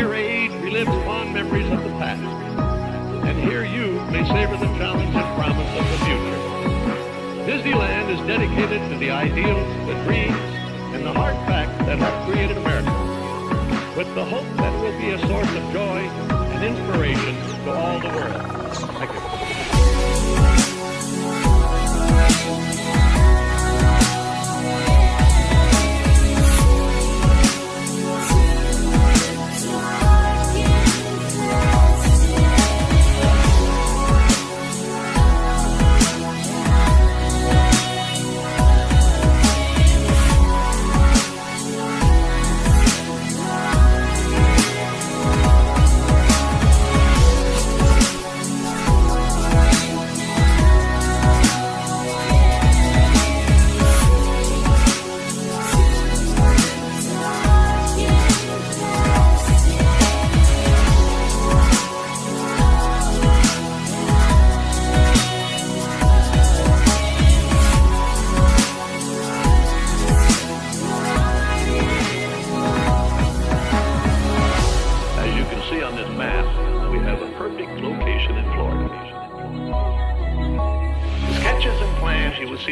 your age relives fond memories of the past. And here you may savor the challenge and promise of the future. Disneyland is dedicated to the ideals, the dreams, and the hard facts that have created America, with the hope that will be a source of joy and inspiration to all the world. Thank you.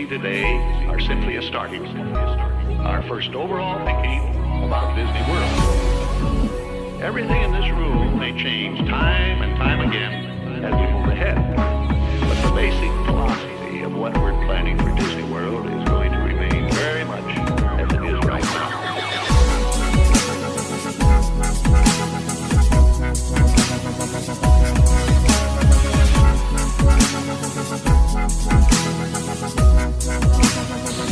Today are simply a starting point. Our first overall thinking about Disney World. Everything in this room may change time and time again as we move ahead. But the basic philosophy of what we're planning for Disney World is going to remain very much as it is right now.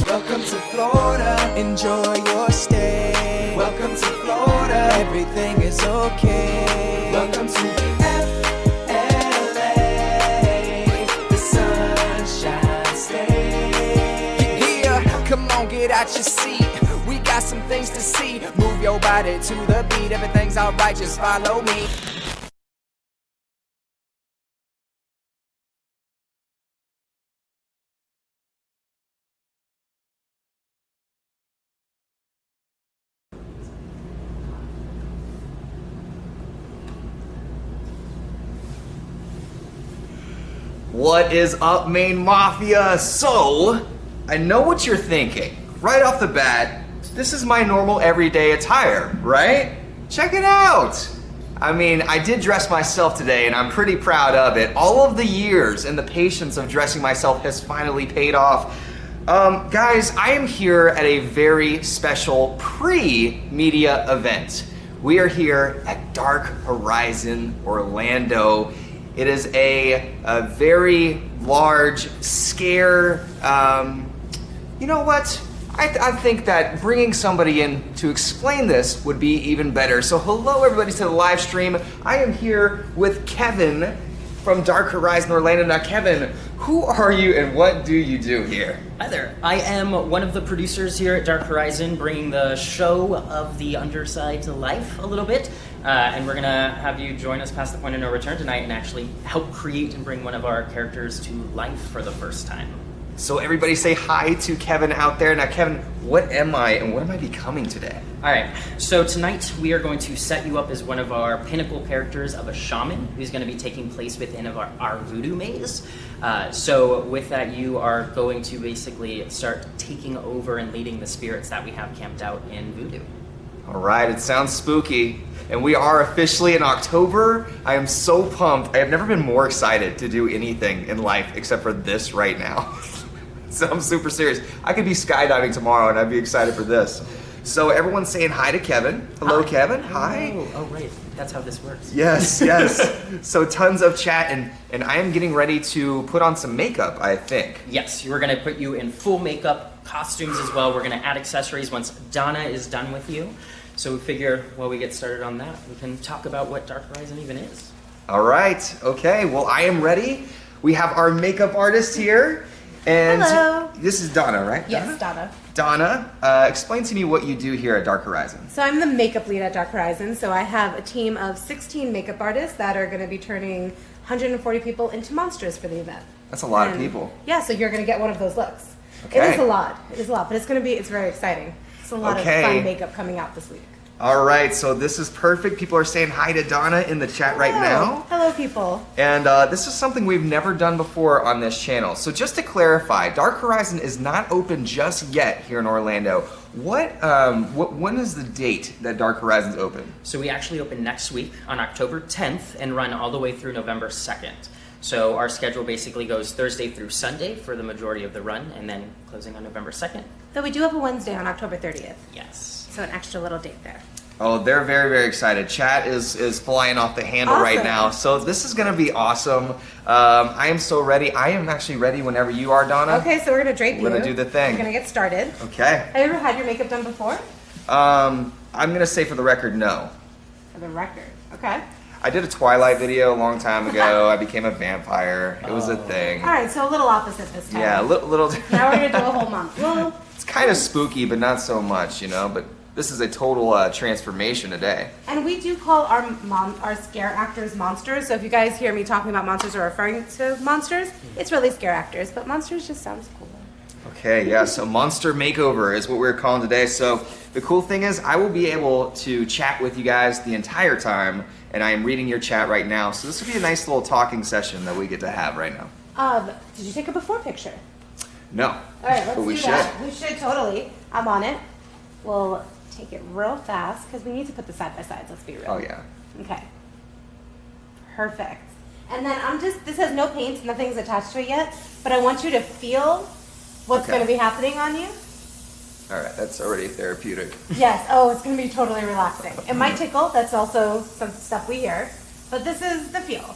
Welcome to Florida, enjoy your stay. Welcome to Florida, everything is okay. Welcome to FLA, the Sunshine State. Yeah, come on, get out your seat. We got some things to see. Move your body to the beat, everything's alright, just follow me. What is up, Maine Mafia? So, I know what you're thinking. Right off the bat, this is my normal everyday attire, right? Check it out! I mean, I did dress myself today and I'm pretty proud of it. All of the years and the patience of dressing myself has finally paid off. Guys, I am here at a very special pre-media event. We are here at Dark Horizon Orlando. It is a very large scare. You know what? I think that bringing somebody in to explain this would be even better. So hello everybody to the live stream. I am here with Kevin from Dark Horizon Orlando. Now Kevin, who are you and what do you do here? Hi there. I am one of the producers here at Dark Horizon, bringing the show of the underside to life a little bit. And we're gonna have you join us past the point of no return tonight and actually help create and bring one of our characters to life for the first time. So everybody say hi to Kevin out there. Now Kevin, what am I and what am I becoming today? Alright, so tonight we are going to set you up as one of our pinnacle characters of a shaman who's going to be taking place within our Voodoo maze. So with that, you are going to basically start taking over and leading the spirits that we have camped out in Voodoo. Alright, it sounds spooky. And we are officially in October. I am so pumped. I have never been more excited to do anything in life except for this right now. So I'm super serious. I could be skydiving tomorrow and I'd be excited for this. So everyone's saying hi to Kevin. Hello, hi. Kevin. Hi. Oh, right. That's how this works. Yes, yes. So tons of chat and I am getting ready to put on some makeup, I think. Yes, we're going to put you in full makeup, costumes as well. We're going to add accessories once Donna is done with you. So we figure while we get started on that, we can talk about what Dark Horizon even is. All right. Okay. Well, I am ready. We have our makeup artist here. And hello. This is Donna, right? Yes, Donna. Donna, explain to me what you do here at Dark Horizon. So I'm the makeup lead at Dark Horizon. So I have a team of 16 makeup artists that are going to be turning 140 people into monsters for the event. That's a lot of people. Yeah, so you're going to get one of those looks. Okay. It is a lot. It is a lot, but it's very exciting. It's a lot of fun makeup coming out this week. All right, so this is perfect. People are saying hi to Donna in the chat right now. Hello, people. And this is something we've never done before on this channel. So just to clarify, Dark Horizon is not open just yet here in Orlando. When is the date that Dark Horizon's open? So we actually open next week on October 10th and run all the way through November 2nd. So our schedule basically goes Thursday through Sunday for the majority of the run, and then closing on November 2nd. Though we do have a Wednesday on October 30th. Yes. So an extra little date there. Oh, they're very, very excited. Chat is flying off the handle right now. So this is going to be awesome. I am so ready. I am actually ready whenever you are, Donna. Okay, so we're going to drape you. We're going to do the thing. We're going to get started. Okay. Have you ever had your makeup done before? I'm going to say for the record, no. For the record. Okay. I did a Twilight video a long time ago. I became a vampire. It was a thing. All right, so a little opposite this time. Yeah, a little. Now we're going to do a whole month. Well, It's kind of spooky, but not so much, you know. But this is a total transformation today. and we do call our scare actors monsters. So if you guys hear me talking about monsters or referring to monsters, it's really scare actors. But monsters just sounds cooler. Okay, yeah, so Monster Makeover is what we're calling today. So the cool thing is I will be able to chat with you guys the entire time, and I am reading your chat right now. So this will be a nice little talking session that we get to have right now. Did you take a before picture? No, All right, let's but we do should. that. We should totally. I'm on it. We'll take it real fast because we need to put the side by sides. Let's be real. Oh, yeah. Okay. Perfect. And then this has no paint, nothing's attached to it yet, but I want you to feel what's Okay. going to be happening on you. All right, that's already therapeutic. Yes. Oh, it's going to be totally relaxing. It might tickle. That's also some stuff we hear. But this is the feel.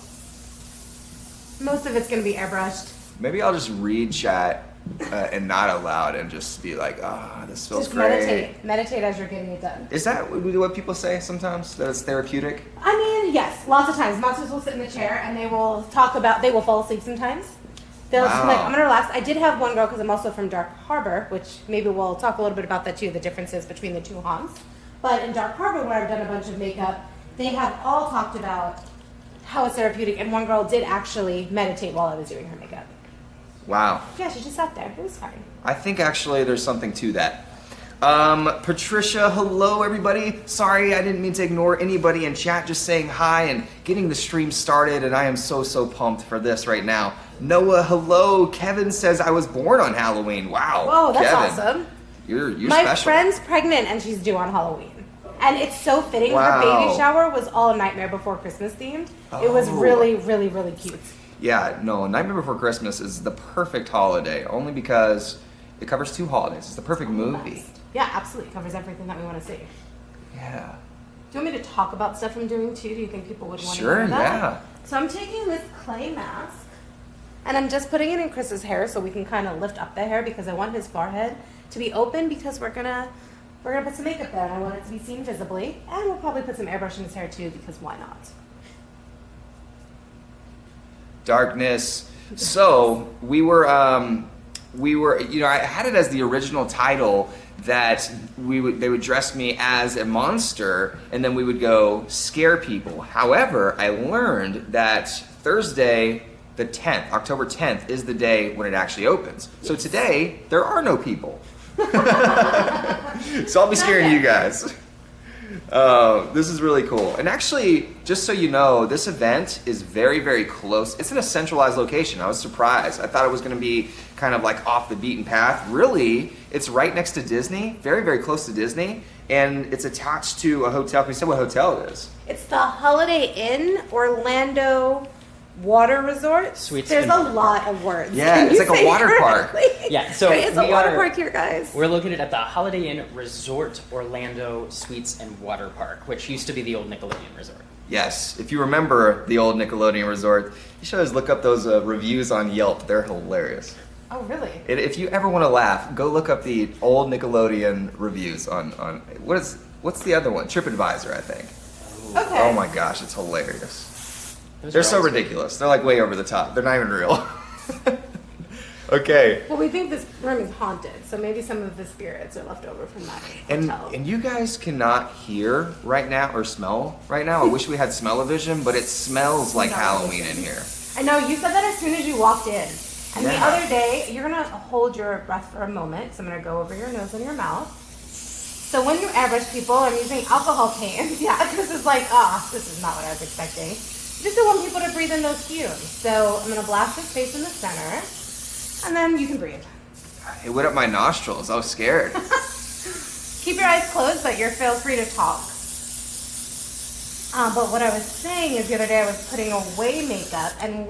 Most of it's going to be airbrushed. Maybe I'll just read chat and not out loud and just be like, this feels Just great. meditate. Meditate as you're getting it done. Is that what people say sometimes? That it's therapeutic? I mean, yes, lots of times. Monsters will sit in the chair and they will they will fall asleep sometimes. They'll just be like, Wow. I'm going to relax. I did have one girl, because I'm also from Dark Harbor, which maybe we'll talk a little bit about that too, the differences between the two haunts. But in Dark Harbor, where I've done a bunch of makeup, they have all talked about how it's therapeutic, and one girl did actually meditate while I was doing her makeup. Wow. Yeah, she just sat there. It was fine. I think actually there's something to that. Patricia, hello everybody. Sorry, I didn't mean to ignore anybody in chat, just saying hi and getting the stream started, and I am so pumped for this right now. Noah, hello. Kevin says I was born on Halloween. Wow. Whoa, that's Kevin, awesome. You're My special. friend's pregnant and she's due on Halloween. And it's so fitting. Wow. Her baby shower was all Nightmare Before Christmas themed. It was Oh. really cute. Yeah, no, Nightmare Before Christmas is the perfect holiday, only because it covers two holidays. It's the perfect movie. Yeah, absolutely. Covers everything that we want to see. Yeah. Do you want me to talk about stuff I'm doing too? Do you think people would want Sure, to hear that? yeah. So I'm taking this clay mask and I'm just putting it in Chris's hair so we can kind of lift up the hair, because I want his forehead to be open, because we're gonna put some makeup there and I want it to be seen visibly. And we'll probably put some airbrush in his hair too, because why not? Darkness. So we were, you know, I had it as the original title that they would dress me as a monster, and then we would go scare people. However, I learned that Thursday, the 10th, October 10th, is the day when it actually opens. So today, there are no people. So I'll be scaring you guys. This is really cool. And actually, just so you know, this event is very close. It's in a centralized location. I was surprised. I thought it was going to be kind of like off the beaten path. Really, it's right next to Disney, very close to Disney, and it's attached to a hotel. Can you say what hotel it is? It's the Holiday Inn Orlando Water Resort. Suites There's and a water lot of words. Yeah, Can it's you like a say water park. correctly? Yeah, so there is a we water are- park here, guys. We're located at the Holiday Inn Resort Orlando Suites and Water Park, which used to be the old Nickelodeon Resort. Yes, if you remember the old Nickelodeon Resort, you should always look up those reviews on Yelp. They're hilarious. Oh, really? If you ever want to laugh, go look up the old Nickelodeon reviews on what's the other one? TripAdvisor, I think. Okay. Oh my gosh, it's hilarious. Those They're are so always- ridiculous. They're like way over the top. They're not even real. Okay. Well, we think this room is haunted, so maybe some of the spirits are left over from that hotel. And you guys cannot hear right now or smell right now. I wish we had smell-o-vision, but it smells like Halloween in here. I know, you said that as soon as you walked in. And the Yeah. other day, you're going to hold your breath for a moment, so I'm going to go over your nose and your mouth. So when you airbrush people, I'm using alcohol cans. Yeah, this is like, this is not what I was expecting. Just don't want people to breathe in those fumes. So I'm gonna blast his face in the center, and then you can breathe. It went up my nostrils. I was scared. Keep your eyes closed, but feel free to talk. But what I was saying is the other day I was putting away makeup, and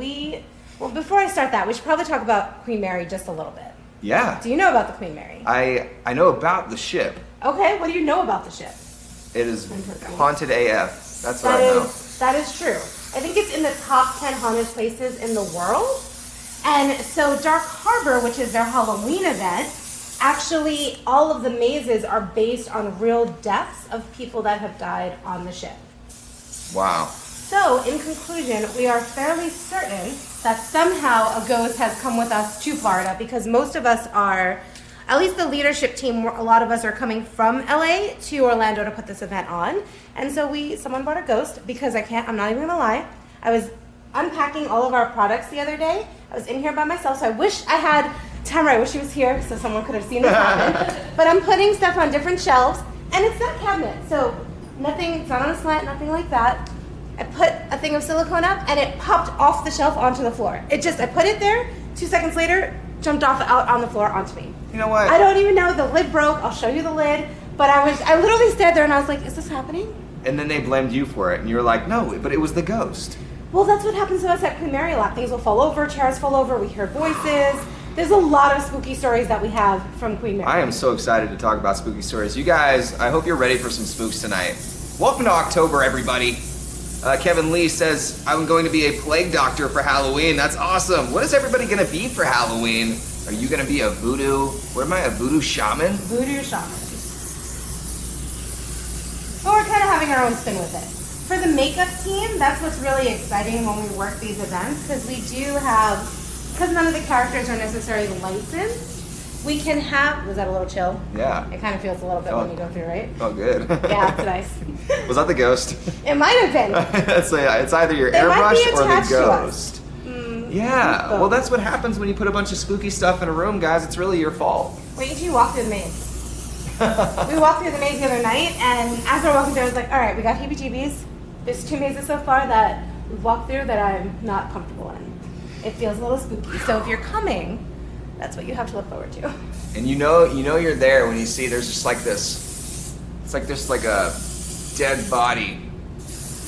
well, before I start that, we should probably talk about Queen Mary just a little bit. Yeah. Do you know about the Queen Mary? I know about the ship. Okay, what do you know about the ship? It is haunted AF. That's what I know. That is true. I think it's in the top 10 haunted places in the world. And so Dark Harbor, which is their Halloween event, actually all of the mazes are based on real deaths of people that have died on the ship. Wow. So, in conclusion, we are fairly certain that somehow a ghost has come with us to Florida, because most of us are, at least the leadership team, a lot of us are coming from LA to Orlando to put this event on. And so someone brought a ghost, because I'm not even gonna lie, I was unpacking all of our products the other day. I was in here by myself, so I wish I had Tamara, I wish she was here so someone could have seen this happen. But I'm putting stuff on different shelves, and it's that cabinet, so it's not on a slant, nothing like that. I put a thing of silicone up, and it popped off the shelf onto the floor. I put it there, 2 seconds later, jumped out on the floor onto me. You know what? I don't even know, the lid broke, I'll show you the lid, but I literally stood there and I was like, is this happening? And then they blamed you for it, and you were like, no, but it was the ghost. Well, that's what happens to us at Queen Mary a lot. Things will fall over, chairs fall over, we hear voices. There's a lot of spooky stories that we have from Queen Mary. I am so excited to talk about spooky stories. You guys, I hope you're ready for some spooks tonight. Welcome to October, everybody. Kevin Lee says, I'm going to be a plague doctor for Halloween. That's awesome. What is everybody going to be for Halloween? Are you going to be a voodoo? What am I, a voodoo shaman? Voodoo shaman. But we're kind of having our own spin with it. For the makeup team, that's what's really exciting when we work these events, because we do have, because none of the characters are necessarily licensed, we can have, was that a little chill? Yeah. It kind of feels a little bit when you go through, right? Oh, good. Yeah, it's nice. Was that the ghost? It might have been. It's either your They might be airbrush or the attached to ghost. Yeah, both. well that's what happens when you put a bunch of spooky stuff in a room, guys. It's really your fault. Wait until you walk through the maze. We walked through the maze the other night, and as we're walking through, I was like, all right, we got heebie-jeebies. There's 2 mazes so far that we've walked through that I'm not comfortable in. It feels a little spooky. So if you're coming, that's what you have to look forward to. And you know you're there when you see there's just like this, it's like there's like a dead body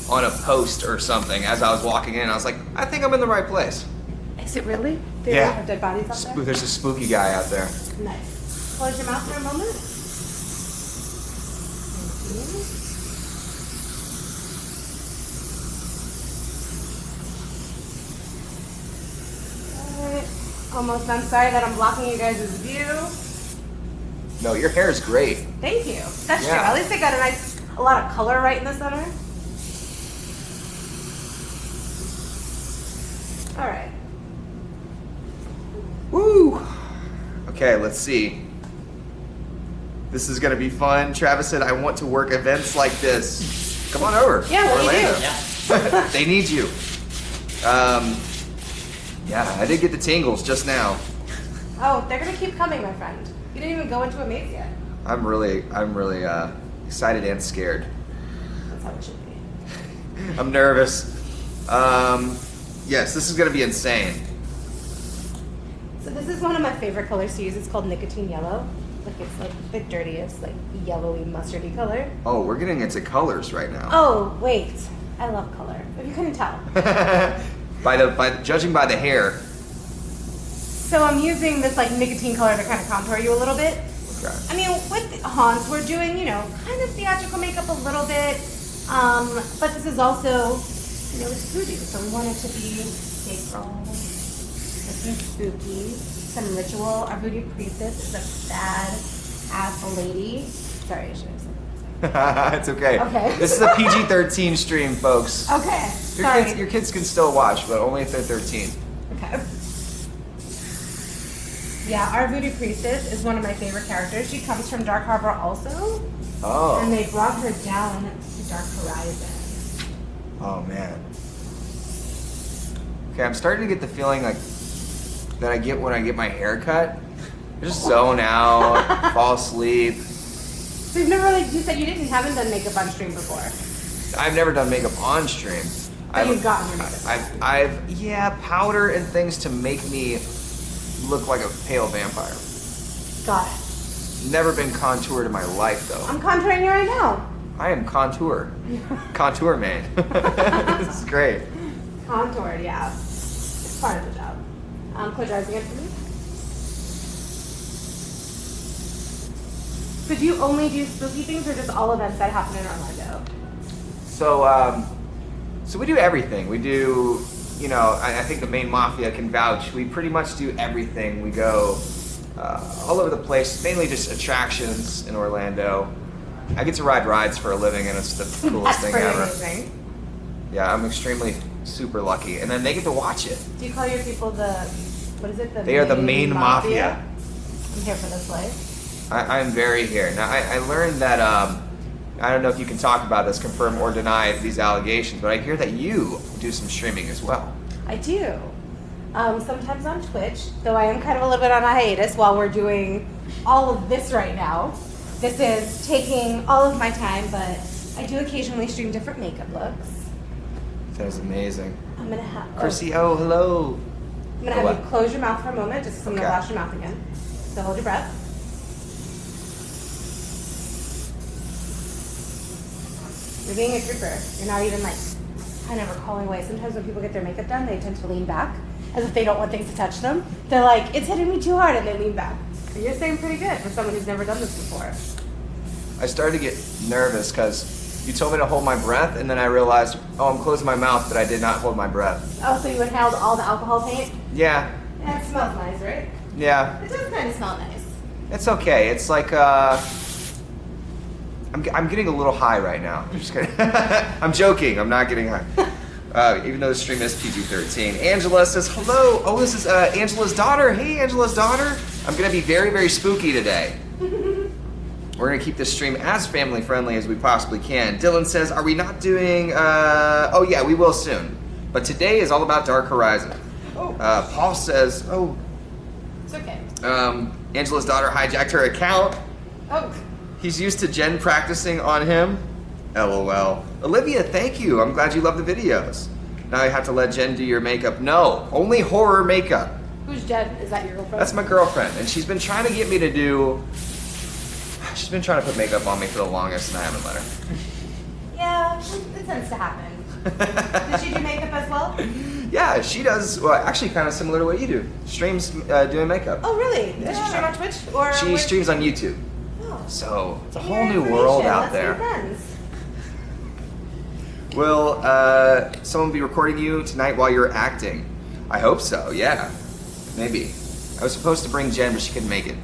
on a post or something. As I was walking in, I was like, I think I'm in the right place. Is it really? Do Yeah. you have dead bodies out there? There's a spooky guy out there. Nice. Close your mouth for a moment. Thank you. Almost. I'm sorry that I'm blocking you guys' view. No, your hair is great. Thank you. That's Yeah. true. At least I got a lot of color right in the center. All right. Woo! Okay, let's see. This is gonna be fun. Travis said, I want to work events like this. Come on over. Yeah, what do you Orlando. do? Yeah. They need you. Yeah, I did get the tingles just now. Oh, they're gonna keep coming, my friend. You didn't even go into a maze yet. I'm really excited and scared. That's how it should be. I'm nervous. Yes, this is gonna be insane. So this is one of my favorite colors to use. It's called nicotine yellow. Like it's like the dirtiest, like yellowy, mustardy color. Oh, we're getting into colors right now. Oh, wait. I love color. If you couldn't tell. Judging by the hair. So I'm using this like nicotine color to kind of contour you a little bit. Okay. I mean, with haunts, we're doing, kind of theatrical makeup a little bit. But this is also, it's voodoo, so we want it to be sacral, some spooky, some ritual. Our voodoo priestess is a bad ass lady. Sorry, I should have said that. It's okay. Okay. This is a PG-13 stream, folks. Okay, sorry. Your kids can still watch, but only if they're 13. Okay. Yeah, our voodoo priestess is one of my favorite characters. She comes from Dark Harbor also. Oh. And they brought her down to Dark Horizon. Oh man. Okay, I'm starting to get the feeling like that I get when I get my hair cut. I just zone out, fall asleep. So So you've never really, you said you haven't done makeup on stream before. I've never done makeup on stream. But you've gotten your makeup. Yeah, powder and things to make me look like a pale vampire. Got it. Never been contoured in my life though. I'm contouring you right now. I am contour. Contour man. This is great. Contoured, yeah. It's part of the job. Close your eyes again for me. So do you only do spooky things or just all events that happen in Orlando? So we do everything. We do, you know, I think the main mafia can vouch. We pretty much do everything. We go all over the place, mainly just attractions in Orlando. I get to ride rides for a living, and it's the coolest thing ever. Amazing. Yeah, I'm extremely super lucky, and then they get to watch it. Do you call your people the, what is it? They are the main mafia. I'm here for this life. I'm very here. Now, I learned that, I don't know if you can talk about this, confirm or deny these allegations, but I hear that you do some streaming as well. I do. Sometimes on Twitch, though I am kind of a little bit on a hiatus while we're doing all of this right now. This is taking all of my time, but I do occasionally stream different makeup looks. That is amazing. I'm gonna have Chrissy, oh, hello. I'm gonna have you close your mouth for a moment, just so I'm gonna wash your mouth again. So hold your breath. You're being a trooper. You're not even like kind of recalling away. Sometimes when people get their makeup done, they tend to lean back as if they don't want things to touch them. They're like, it's hitting me too hard, and they lean back. So you're staying pretty good for someone who's never done this before. I started to get nervous because you told me to hold my breath, and then I realized, oh, I'm closing my mouth, but I did not hold my breath. Oh, so you inhaled all the alcohol paint? Yeah. Yeah, it smells nice, right? Yeah. It does kind of smell nice. It's okay. It's like, I'm getting a little high right now. I'm just kidding. I'm joking. I'm not getting high. Even though the stream is PG-13. Angela says, hello. Oh, this is Angela's daughter. Hey, Angela's daughter. I'm going to be very, very spooky today. We're going to keep this stream as family friendly as we possibly can. Dylan says, are we not doing, oh yeah, we will soon. But today is all about Dark Horizon. Oh. Paul says, oh. It's okay. Angela's daughter hijacked her account. Oh. He's used to Jen practicing on him. LOL. Olivia, thank you. I'm glad you love the videos. Now I have to let Jen do your makeup. No, only horror makeup. Who's Jen? Is that your girlfriend? That's my girlfriend, and she's been trying to get me to do... She's been trying to put makeup on me for the longest, and I haven't let her. Yeah, it tends to happen. Does she do makeup as well? Yeah, she does, well, actually kind of similar to what you do. Streams doing makeup. Oh, really? Does she stream on Twitch? Or She streams on YouTube. Oh. So, it's a Your whole new information. world out Let's there. be friends. Will someone be recording you tonight while you're acting? I hope so, yeah. Maybe. I was supposed to bring Jen, but she couldn't make it.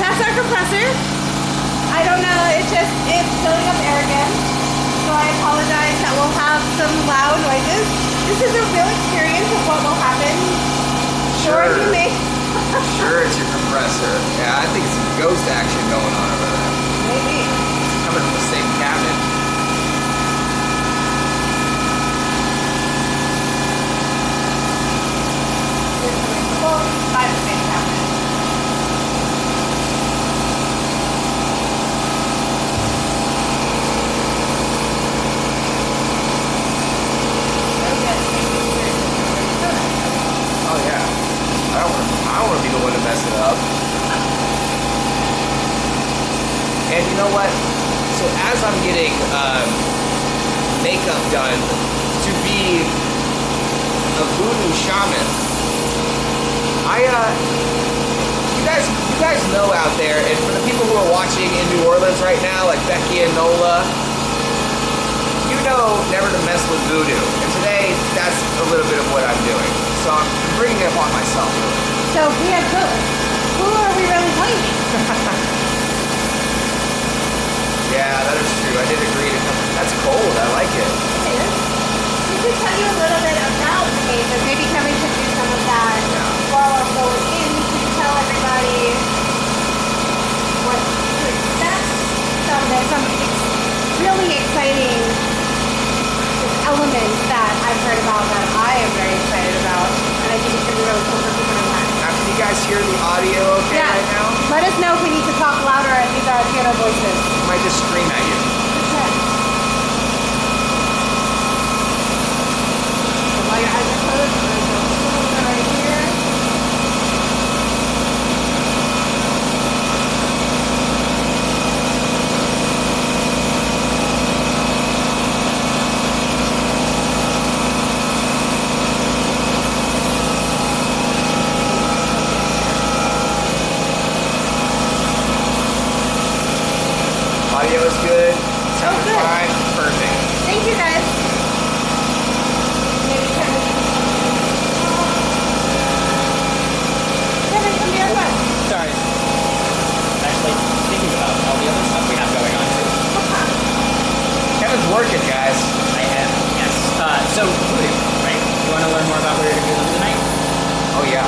That's our compressor. I don't know, it's filling up air again. So I apologize that we'll have some loud noises. This is a real experience of what will happen. Sure. You may. Sure, it's your compressor. Yeah, I think it's some ghost action going on over there. Maybe. It's coming from the same cabinet. By the same cabinet. Oh yeah. I don't want to be the one to mess it up. And you know what? So as I'm getting makeup done to be a voodoo shaman, you guys know out there, and for the people who are watching in New Orleans right now, like Becky and Nola, you know never to mess with voodoo. And today, that's a little bit of what I'm doing. So I'm bringing it upon myself. So we have both. Who are we really blaming? Yeah, that is true. I did agree to come. That's cold. I like it. It is. We could tell you a little bit about the Makeover. Maybe Kevin could do some of that while I'm going in. We can tell everybody what to expect. Some really exciting elements that I've heard about that I am very excited about. And I think it's going to be really cool for people to learn. After you guys guys hear the audio okay right now? Let us know if we need to talk louder and use our piano voices. I might just scream at you. Okay. So while your eyes are closed, I'm going to go right here. Audio is good. Sound good. fine. Perfect. Thank you guys. Maybe turn this. Kevin, come here, bud. Sorry. Actually, thinking about all the other stuff we have going on too. Kevin's working, guys. I am, yes. So, Voodoo, right? You want to learn more about what you're going to do tonight? Oh yeah.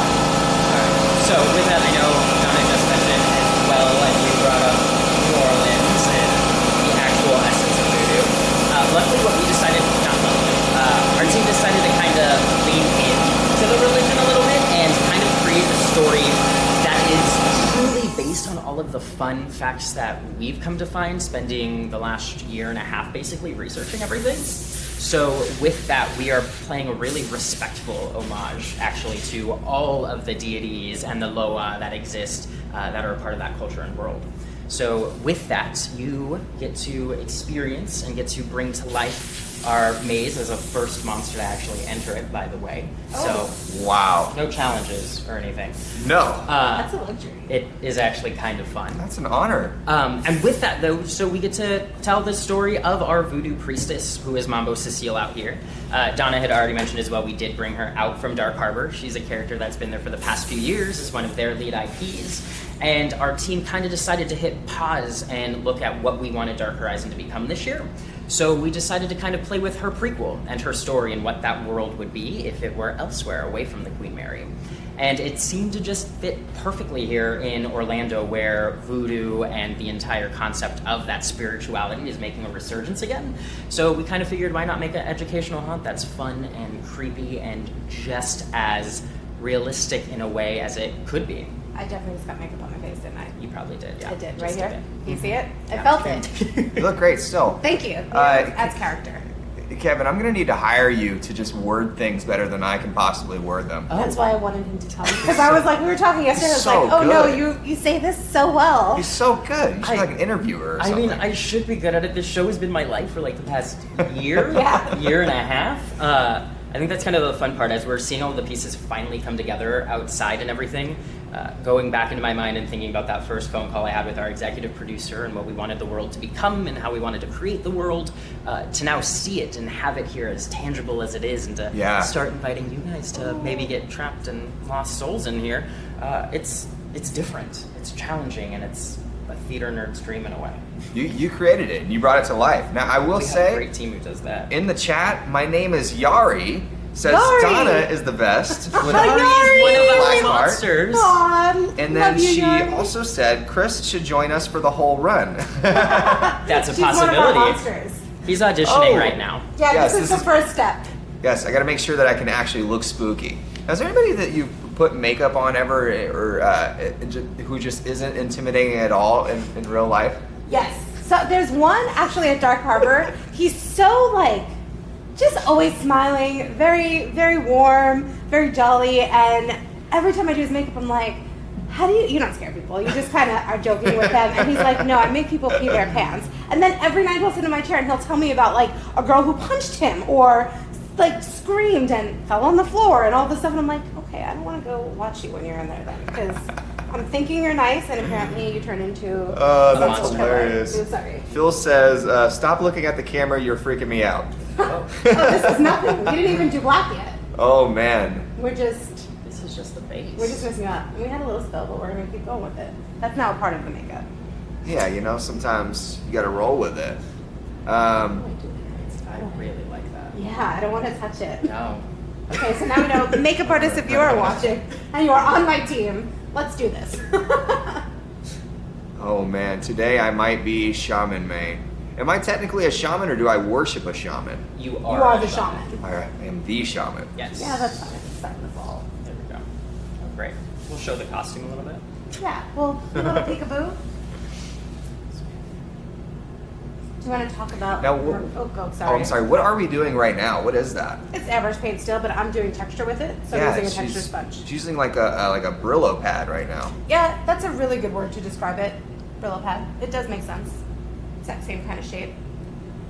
So, with that, I know Donna just mentioned as well, and you brought up New Orleans and the actual essence of Voodoo. Luckily, what we decided, not luckily, our team decided to kind of lean into the religion a little bit and kind of create a story that is truly based on all of the fun facts that we've come to find, spending the last year and a half basically researching everything. So with that, we are playing a really respectful homage, actually, to all of the deities and the Loa that exist that are a part of that culture and world. So with that, you get to experience and get to bring to life our maze as a first monster to actually enter it, by the way. So Wow. no challenges or anything. No. That's a luxury. It is actually kind of fun. That's an honor. And with that, though, so we get to tell the story of our voodoo priestess, who is Mambo Cecile out here. Donna had already mentioned as well, we did bring her out from Dark Harbor. She's a character that's been there for the past few years as one of their lead IPs. And our team kind of decided to hit pause and look at what we wanted Dark Horizon to become this year. So we decided to kind of play with her prequel and her story and what that world would be if it were elsewhere, away from the Queen Mary. And it seemed to just fit perfectly here in Orlando, where voodoo and the entire concept of that spirituality is making a resurgence again. So we kind of figured, why not make an educational haunt that's fun and creepy and just as realistic in a way as it could be. I definitely just got makeup on my face, didn't I? You probably did, yeah. I did, Just right a here. bit. You see it? I Yeah. felt it. You look great still. Thank you. Uh, Adds character. Kevin, I'm gonna need to hire you to just word things better than I can possibly word them. Oh. That's why I wanted him to tell me. Because I was like, we were talking yesterday, I was So like, oh no, good. you say this so well. He's so good. You should be like an interviewer or I something. mean, I should be good at it. This show has been my life for like the past year, Yeah. year and a half. I think that's kind of the fun part, as we're seeing all the pieces finally come together outside and everything. Going back into my mind and thinking about that first phone call I had with our executive producer and what we wanted the world to become and how we wanted to create the world, to now see it and have it here as tangible as it is, and to start inviting you guys to maybe get trapped and lost souls in here. It's different, it's challenging, and it's a theater nerd's dream in a way. You created it and you brought it to life. Now I will We have a say, great team who does that. in the chat, my name is Yari. Says Yari! Donna is the best. With Yari is one of Black our heart. monsters. Aw, And then love you, she Yari. also said Chris should join us for the whole run. That's a She's one of our possibility. monsters. He's auditioning Oh. right now. Yeah, Yes, this is this the first step. Yes, I got to make sure that I can actually look spooky. Now, is there anybody that you put makeup on ever, or who just isn't intimidating at all in real life? Yes. So there's one actually at Dark Harbor. He's so like, just always smiling, very, very warm, very jolly. And every time I do his makeup, I'm like, how do you don't scare people. You just kind of are joking with them. And he's like, no, I make people pee their pants. And then every night he'll sit in my chair and he'll tell me about like a girl who punched him or like screamed and fell on the floor and all this stuff. And I'm like, okay, I don't want to go watch you when you're in there then, because I'm thinking you're nice and apparently you turn into Oh, a that's monster. hilarious. I'm sorry. Phil says, stop looking at the camera, you're freaking me out. Oh, this is nothing. We didn't even do black yet. Oh, man. We're just This is just the base. messing up. We had a little spell, but we're gonna keep going with it. That's now a part of the makeup. Yeah, you know, sometimes you got to roll with it. I really like that. Yeah, I don't want to touch it. No. Okay, so now we know, makeup artist, if you are watching and you are on my team, let's do this. Oh, man. Today I might be Shaman May. Am I technically a shaman, or do I worship a shaman? You You are are a the shaman. I am the shaman. Yes. Yeah, that's fine. It's starting to fall. There we go. Oh, great. We'll show the costume a little bit. Yeah, well, a little peekaboo. Do you want to talk about... Now, sorry. Oh, I'm sorry. What are we doing right now? What is that? It's airbrush paint still, but I'm doing texture with it, so I'm using a texture sponge. She's using like a Brillo pad right now. Yeah, that's a really good word to describe it. Brillo pad. It does make sense. It's that same kind of shape.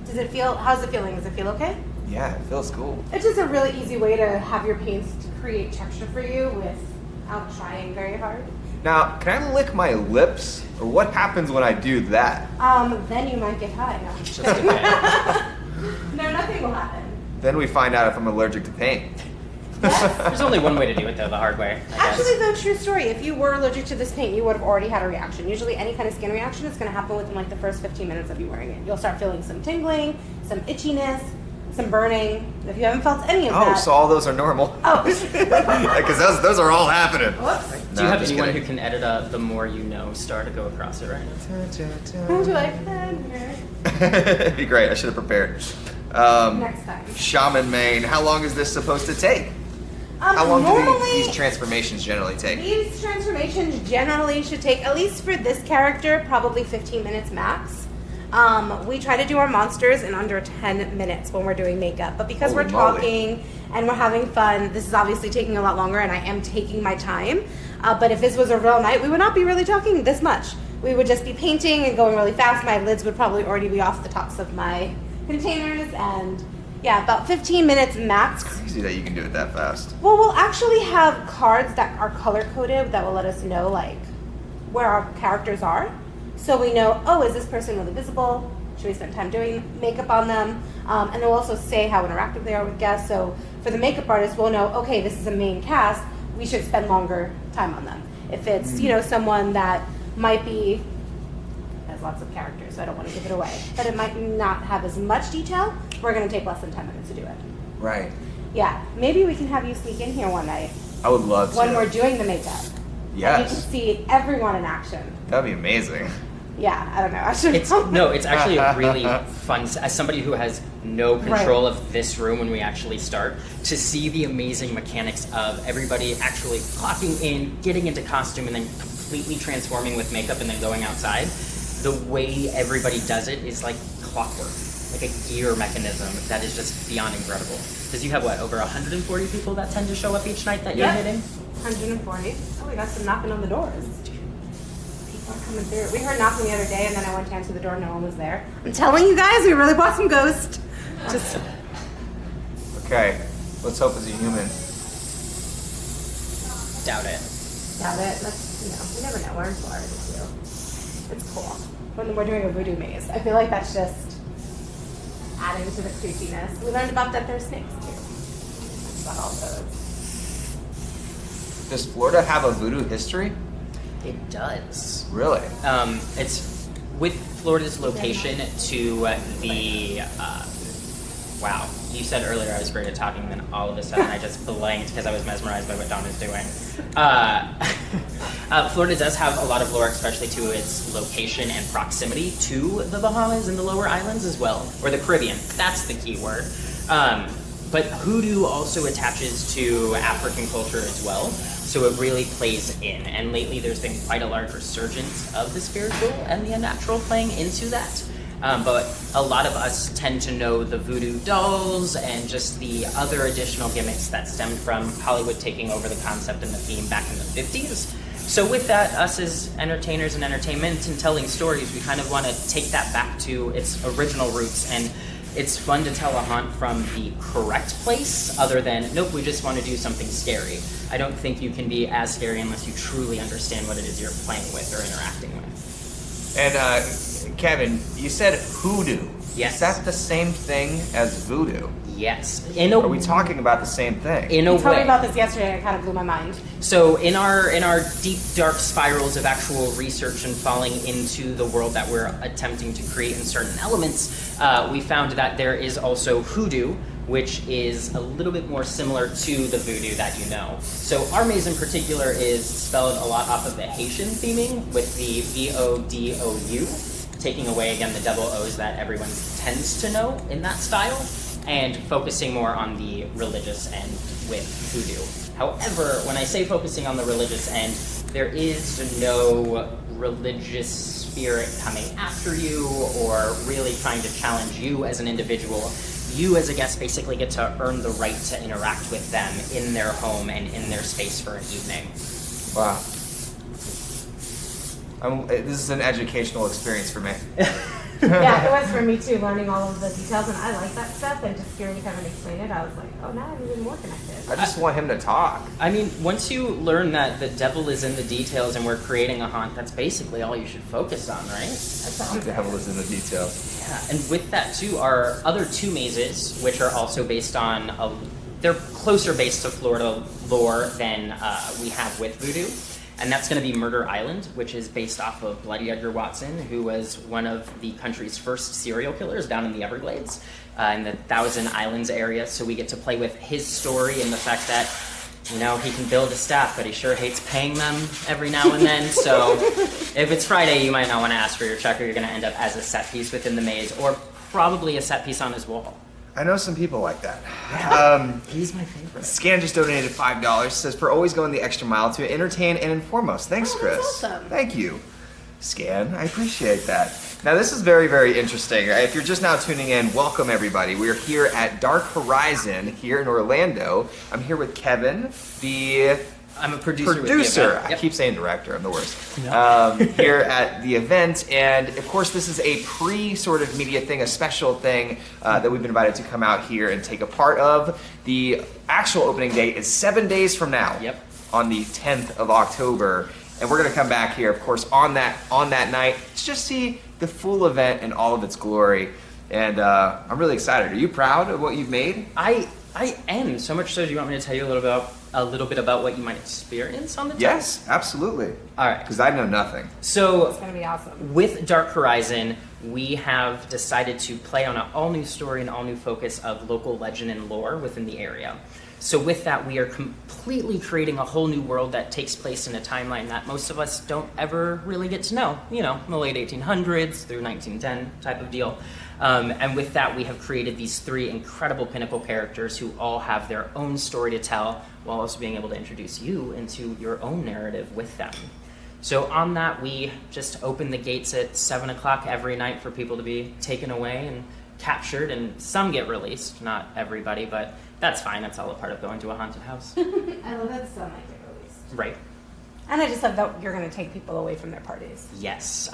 Does it feel... How's it feeling? Does it feel okay? Yeah, it feels cool. It's just a really easy way to have your paints to create texture for you without trying very hard. Now, can I lick my lips? Or what happens when I do that? Then you might get high. No, Just okay. no, nothing will happen. Then we find out if I'm allergic to paint. There's only one way to do it, though, the hard way, I guess. Actually, though, true story. If you were allergic to this paint, you would have already had a reaction. Usually, any kind of skin reaction is going to happen within like the first 15 minutes of you wearing it. You'll start feeling some tingling, some itchiness, some burning. If you haven't felt any of that... Oh, so all those are normal. Oh. Because those are all happening. Whoops. Do you have anyone who can edit a "the more you know" star to go across it right now? Would you like that? It'd be great. I should have prepared. Next time. Shaman mane. How long is this supposed to take? How long do these transformations generally take? These transformations generally should take, at least for this character, probably 15 minutes max. We try to do our monsters in under 10 minutes when we're doing makeup, but because Holy we're moly. talking and we're having fun, this is obviously taking a lot longer, and I am taking my time. But if this was a real night, we would not be really talking this much. We would just be painting and going really fast. My lids would probably already be off the tops of my containers, and yeah, about 15 minutes max. Crazy that you can do it that fast. Well, we'll actually have cards that are color-coded that will let us know, like, where our characters are. So we know, oh, is this person really visible? Should we spend time doing makeup on them? And then we'll also say how interactive they are with guests. So for the makeup artist, we'll know, okay, this is a main cast. We should spend longer time on them. If it's, you know, someone that might be, has lots of characters, so I don't want to give it away, but it might not have as much detail, we're going to take less than 10 minutes to do it. Right. Yeah, maybe we can have you sneak in here one night I would love to. when we're doing the makeup. And you can Yes. see everyone in action. That'd be amazing. Yeah, I don't know. I should It's actually a really fun, as somebody who has no control of this room when we actually start, to see the amazing mechanics of everybody actually clocking in, getting into costume, and then completely transforming with makeup and then going outside. The way everybody does it is like clockwork, like a gear mechanism that is just beyond incredible. Because you have, what, over 140 people that tend to show up each night that you're hitting? 140. Oh, we got some knocking on the doors. People are coming through. We heard knocking the other day, and then I went to answer the door, no one was there. I'm telling you guys, we really bought some ghosts. Just Okay, let's hope it's a human. Doubt it. doubt it. That's, you know, you never know. We're in Florida too. It's cool. When we're doing a voodoo maze, I feel like that's just adding to the creepiness. We learned about that there's snakes too. That's about all those. Does Florida have a voodoo history? It does. Really? It's with Florida's location to the. Wow, you said earlier I was great at talking, and then all of a sudden I just blanked because I was mesmerized by what Donna's doing. Florida does have a lot of lore, especially to its location and proximity to the Bahamas and the lower islands as well, or the Caribbean. That's the key word. But hoodoo also attaches to African culture as well, so it really plays in. And lately there's been quite a large resurgence of the spiritual and the unnatural playing into that. But a lot of us tend to know the voodoo dolls and just the other additional gimmicks that stemmed from Hollywood taking over the concept and the theme back in the 50s. So with that, us as entertainers and entertainment and telling stories, we kind of want to take that back to its original roots. And it's fun to tell a haunt from the correct place, other than, nope, we just want to do something scary. I don't think you can be as scary unless you truly understand what it is you're playing with or interacting with. And Kevin, you said hoodoo. Yes. Is that the same thing as voodoo? Yes. Are we talking about the same thing? In a You told me way. about this yesterday, and it kind of blew my mind. So in our deep, dark spirals of actual research and falling into the world that we're attempting to create in certain elements, we found that there is also hoodoo, which is a little bit more similar to the voodoo that you know. So our maze in particular is spelled a lot off of the Haitian theming with the V-O-D-O-U, taking away, again, the double O's that everyone tends to know in that style, and focusing more on the religious end with voodoo. However, when I say focusing on the religious end, there is no religious spirit coming after you or really trying to challenge you as an individual. You as a guest basically get to earn the right to interact with them in their home and in their space for an evening. Wow. This is an educational experience for me. Yeah, it was for me too, learning all of the details, and I like that stuff, and just hearing Kevin explain it, I was like, oh, now I'm even more connected. I just want him to talk. I mean, once you learn that the devil is in the details and we're creating a haunt, that's basically all you should focus on, right? The devil is in the details. Yeah, and with that too, our other two mazes, which are also based on, they're closer based to Florida lore than we have with Voodoo. And that's going to be Murder Island, which is based off of Bloody Edgar Watson, who was one of the country's first serial killers down in the Everglades, in the Thousand Islands area. So we get to play with his story and the fact that, you know, he can build a staff, but he sure hates paying them every now and then. So if it's Friday, you might not want to ask for your check, or you're going to end up as a set piece within the maze, or probably a set piece on his wall. I know some people like that. He's my favorite. Scan just donated $5. Says, for always going the extra mile to entertain and inform us. Thanks, Oh, Chris. that's awesome. Thank you. Scan, I appreciate that. Now, this is very, very interesting. If you're just now tuning in, welcome, everybody. We're here at Dark Horizon here in Orlando. I'm here with Kevin, the I'm a producer. With the event. I Yep. keep saying director, I'm the worst. No. Here at the event, and of course this is a sort of media thing, a special thing that we've been invited to come out here and take a part of. The actual opening date is 7 days from now. Yep. On the 10th of October, and we're gonna come back here, of course, on that night to just see the full event in all of its glory. And I'm really excited. Are you proud of what you've made? I am, so much so. Do you want me to tell you a little bit about what you might experience on the 10th? Yes, absolutely. All right. Because I know nothing. So It's going to be awesome. with Dark Horizon, we have decided to play on an all-new story and all-new focus of local legend and lore within the area. So with that, we are completely creating a whole new world that takes place in a timeline that most of us don't ever really get to know. You know, in the late 1800s through 1910 type of deal. And with that, we have created these three incredible pinnacle characters who all have their own story to tell, while also being able to introduce you into your own narrative with them. So on that, we just open the gates at 7 o'clock every night for people to be taken away and captured, and some get released, not everybody, but that's fine. That's all a part of going to a haunted house. I love that some might get released. Right. And I just love that you're going to take people away from their parties. Yes.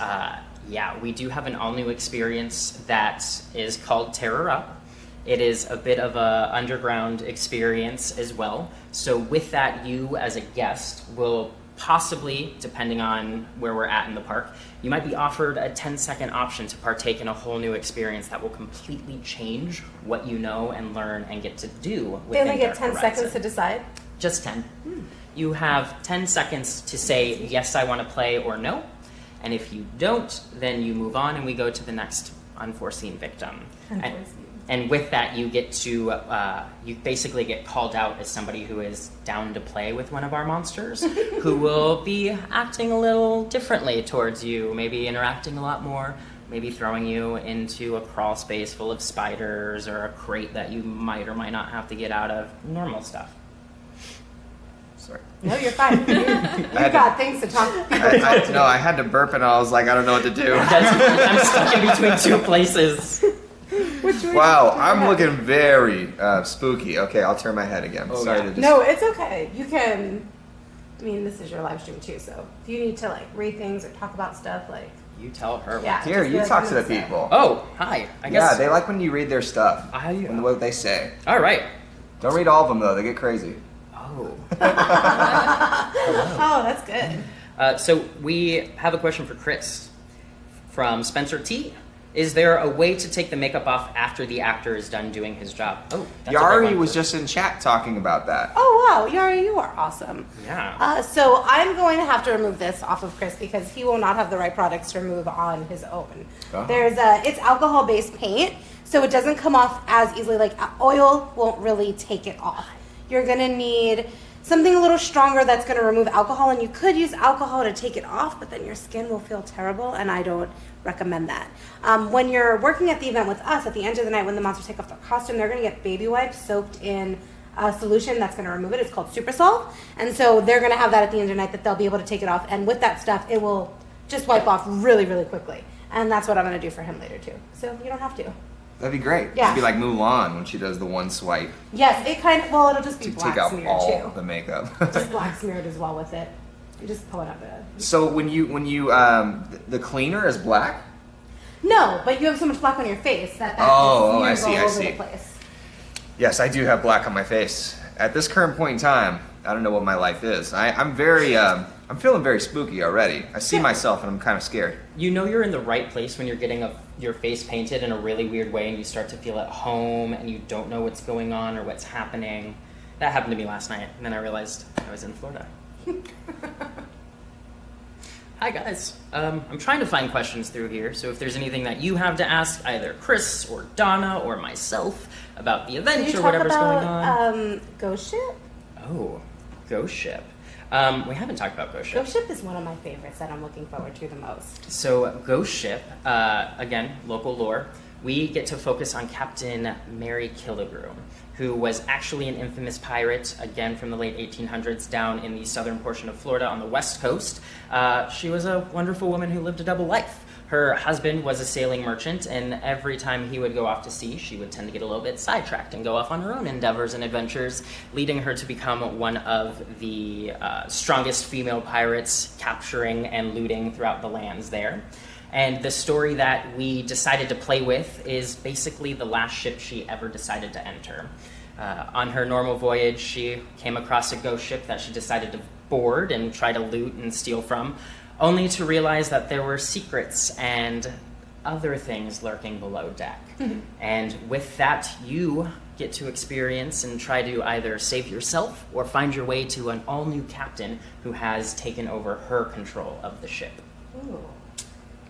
Yeah, we do have an all-new experience that is called Terror Up. It is a bit of a underground experience as well. So with that, you as a guest will possibly, depending on where we're at in the park, you might be offered a 10-second option to partake in a whole new experience that will completely change what you know and learn and get to do They within only get Dark 10 Horizon. seconds to decide. Just 10. You have 10 seconds to say, yes, I want to play, or no. And if you don't, then you move on and we go to the next unforeseen victim. And with that, you get to, you basically get called out as somebody who is down to play with one of our monsters, who will be acting a little differently towards you, maybe interacting a lot more, maybe throwing you into a crawl space full of spiders or a crate that you might or might not have to get out of, normal stuff. Sorry. No, you're fine. You've got things to talk to people. No, I had to burp and I was like, I don't know what to do. I'm stuck in between two places. Wow, I'm looking very spooky. Okay, I'll turn my head again. Oh, Sorry yeah. to just... No, it's okay. You can. I mean, this is your live stream too, so if you need to like read things or talk about stuff, like You tell her. what Yeah. to- Here, Just be you like, talk I'm to the gonna say. people. Oh, hi. I Yeah, guess. they like when you read their stuff. I- What they say. All right. Don't read all of them though, they get crazy. Oh. oh, that's good. So we have a question for Chris from Spencer T. Is there a way to take the makeup off after the actor is done doing his job? Oh, that's a great Yari one was for- just in chat talking about that. Oh wow, Yari, you are awesome. Yeah. So I'm going to have to remove this off of Chris because he will not have the right products to remove on his own. Oh. It's alcohol-based paint, so it doesn't come off as easily. Like oil won't really take it off. You're gonna need something a little stronger that's gonna remove alcohol, and you could use alcohol to take it off, but then your skin will feel terrible, and I don't recommend that. When you're working at the event with us, at the end of the night when the monsters take off their costume, they're gonna get baby wipes soaked in solution that's going to remove it. It's called Super Solve. And so they're going to have that at the end of the night that they'll be able to take it off. And with that stuff, it will just wipe off really, really quickly. And that's what I'm going to do for him later too. So you don't have to. That'd be great. Yeah. It'd be like Mulan when she does the one swipe Yes, it kind of, well, it'll just be to black take out smeared all too. the makeup. Just black smeared as well with it. You just pull it up. So when you the cleaner is black? No, but you have so much black on your face that Oh, I just see, smears I all over see. the place. Yes, I do have black on my face. At this current point in time, I don't know what my life is. I'm very I'm feeling very spooky already. I see myself and I'm kind of scared. You know you're in the right place when you're getting your face painted in a really weird way and you start to feel at home and you don't know what's going on or what's happening. That happened to me last night, and then I realized I was in Florida. Hi guys. I'm trying to find questions through here, so if there's anything that you have to ask either Chris or Donna or myself about the event Did you or talk whatever's about, going on. Ghost Ship? Oh, Ghost Ship. We haven't talked about Ghost Ship. Ghost Ship is one of my favorites that I'm looking forward to the most. So Ghost Ship, again, local lore, we get to focus on Captain Mary Killigrew, who was actually an infamous pirate, again from the late 1800s, down in the southern portion of Florida on the west coast. She was a wonderful woman who lived a double life. Her husband was a sailing merchant, and every time he would go off to sea, she would tend to get a little bit sidetracked and go off on her own endeavors and adventures, leading her to become one of the strongest female pirates, capturing and looting throughout the lands there. And the story that we decided to play with is basically the last ship she ever decided to enter. On her normal voyage, she came across a ghost ship that she decided to board and try to loot and steal from, only to realize that there were secrets and other things lurking below deck. And with that, you get to experience and try to either save yourself or find your way to an all-new captain who has taken over her control of the ship. Ooh.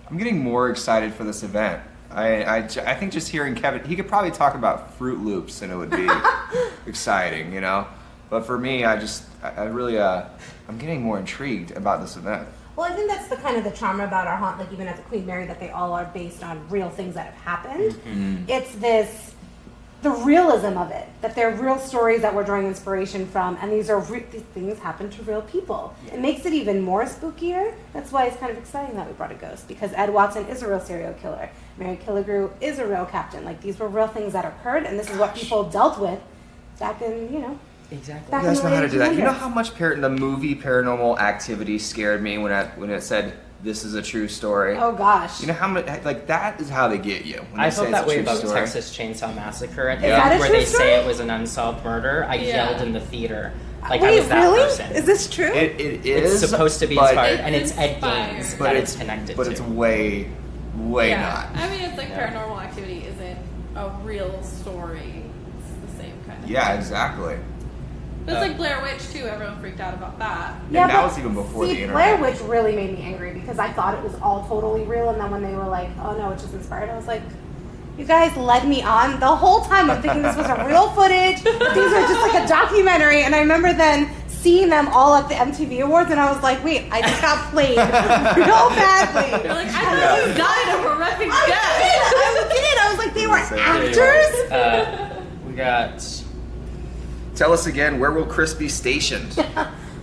I'm getting more excited for this event. I think just hearing Kevin, he could probably talk about Fruit Loops and it would be exciting, you know? But for me, I really, I'm getting more intrigued about this event. Well, I think that's the kind of the charm about our haunt, like even at the Queen Mary, that they all are based on real things that have happened. Mm-hmm. It's the realism of it, that they're real stories that we're drawing inspiration from, and these things happen to real people. It makes it even more spookier. That's why it's kind of exciting that we brought a ghost, because Ed Watson is a real serial killer. Mary Killigrew is a real captain. Like, these were real things that occurred, and this is what people dealt with back in, Exactly. back You guys in know the how to late do that. You know 1800s. how much the movie Paranormal Activity scared me when it said this is a true story. Oh gosh. You know how much that is how they get you. When I they say felt it's that a way true about story. Texas Chainsaw Massacre at the Yeah. that end, a where true they story? say it was an unsolved murder. I Yeah. yelled in the theater like I Wait, was that really? person. Is this true? It It's is supposed to be but- inspired, and it's It's Ed inspired. Gaines but that it's it's connected but to. it's way Yeah. not. I mean, it's like Yeah. Paranormal Activity isn't a real story. It's the same kind of Yeah, thing. exactly. But it's like Blair Witch, too. Everyone freaked out about that. Yeah, and that but was even before see, the internet. Blair Witch really made me angry because I thought it was all totally real, and then when they were like, "Oh no, it's just inspired," I was like, "You guys led me on the whole time. I'm thinking this was a real footage. These are just like a documentary." And I remember then seeing them all at the MTV Awards, and I was like, "Wait, I just got played real badly." You're like, I thought you died a horrific death. I did. I was like, they were actors. We got Tell us again, where will Chris be stationed?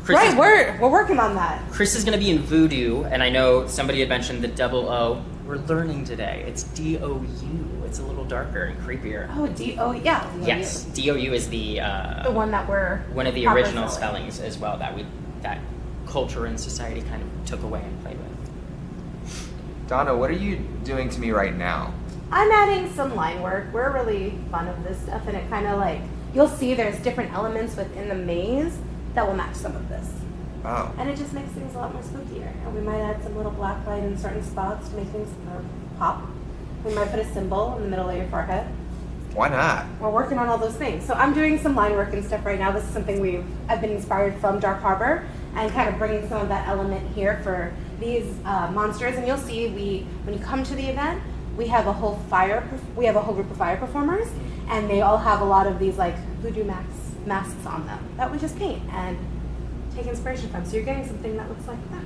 Chris Right, is- we're working on that. Chris is going to be in Voodoo, and I know somebody had mentioned the double O. We're learning today. It's D-O-U. It's a little darker and creepier. Oh, D-O, yeah. Yes, D-O-U is the The one that we're one of the proper original spelling. spellings as well that culture and society kind of took away and played with. Donna, what are you doing to me right now? I'm adding some line work. We're really fun of this stuff, and it kind of like, you'll see there's different elements within the maze that will match some of this. Oh. And it just makes things a lot more spookier. And we might add some little black light in certain spots to make things pop. We might put a symbol in the middle of your forehead. Why not? We're working on all those things. So I'm doing some line work and stuff right now. This is something I've been inspired from Dark Harbor and kind of bringing some of that element here for these monsters. And you'll see when you come to the event, we have a whole group of fire performers, and they all have a lot of these like voodoo masks on them that we just paint and take inspiration from. So you're getting something that looks like that.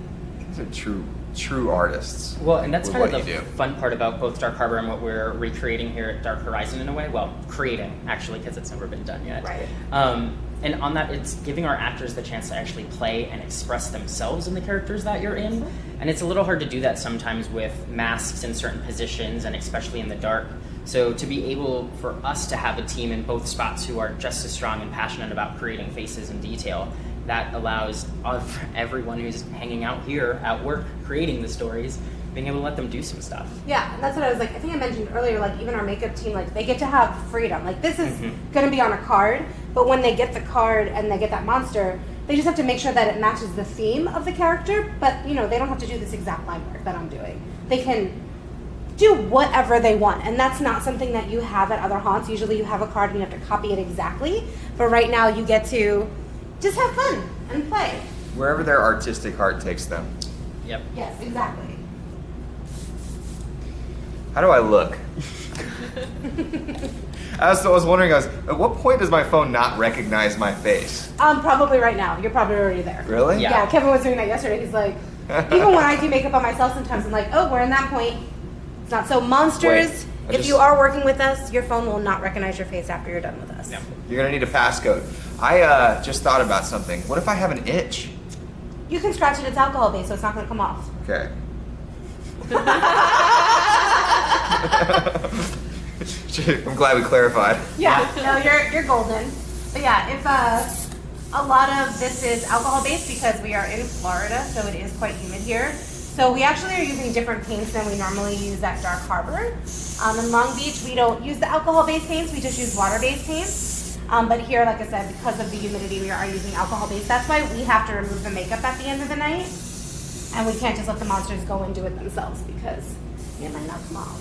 These are true true artists. Well, and that's with kind of what the you do. fun part about both Dark Harbor and what we're recreating here at Dark Horizon in a way. Well, creating, actually, because it's never been done yet. Right. And on that, it's giving our actors the chance to actually play and express themselves in the characters that you're in. And it's a little hard to do that sometimes with masks in certain positions, and especially in the dark. So to be able for us to have a team in both spots who are just as strong and passionate about creating faces and detail, that allows everyone who's hanging out here at work creating the stories, being able to let them do some stuff. Yeah, and that's what I was like, I think I mentioned earlier, like even our makeup team, like they get to have freedom. Like this is going to be on a card, but when they get the card and they get that monster, they just have to make sure that it matches the theme of the character, but you know, they don't have to do this exact line work that I'm doing. They can do whatever they want, and that's not something that you have at other haunts. Usually you have a card and you have to copy it exactly, but right now you get to just have fun and play. Wherever their artistic heart takes them. Yep. Yes, exactly. How do I look? I was wondering, at what point does my phone not recognize my face? Probably right now. You're probably already there. Really? Yeah. Yeah, Kevin was doing that yesterday. He's like, even when I do makeup on myself sometimes, I'm like, oh, we're in that point. It's not so monsters. Wait, If you are working with us, your phone will not recognize your face after you're done with us. Yep. You're gonna need a passcode. I just thought about something. What if I have an itch? You can scratch it. It's alcohol based, so it's not going to come off. Okay. I'm glad we clarified. Yeah, no, you're golden. But yeah, if a lot of this is alcohol based because we are in Florida, so it is quite humid here. So we actually are using different paints than we normally use at Dark Harbor. In Long Beach, we don't use the alcohol based paints, we just use water based paints. But here, like I said, because of the humidity, we are using alcohol based. That's why we have to remove the makeup at the end of the night. And we can't just let the monsters go and do it themselves because it might not come off.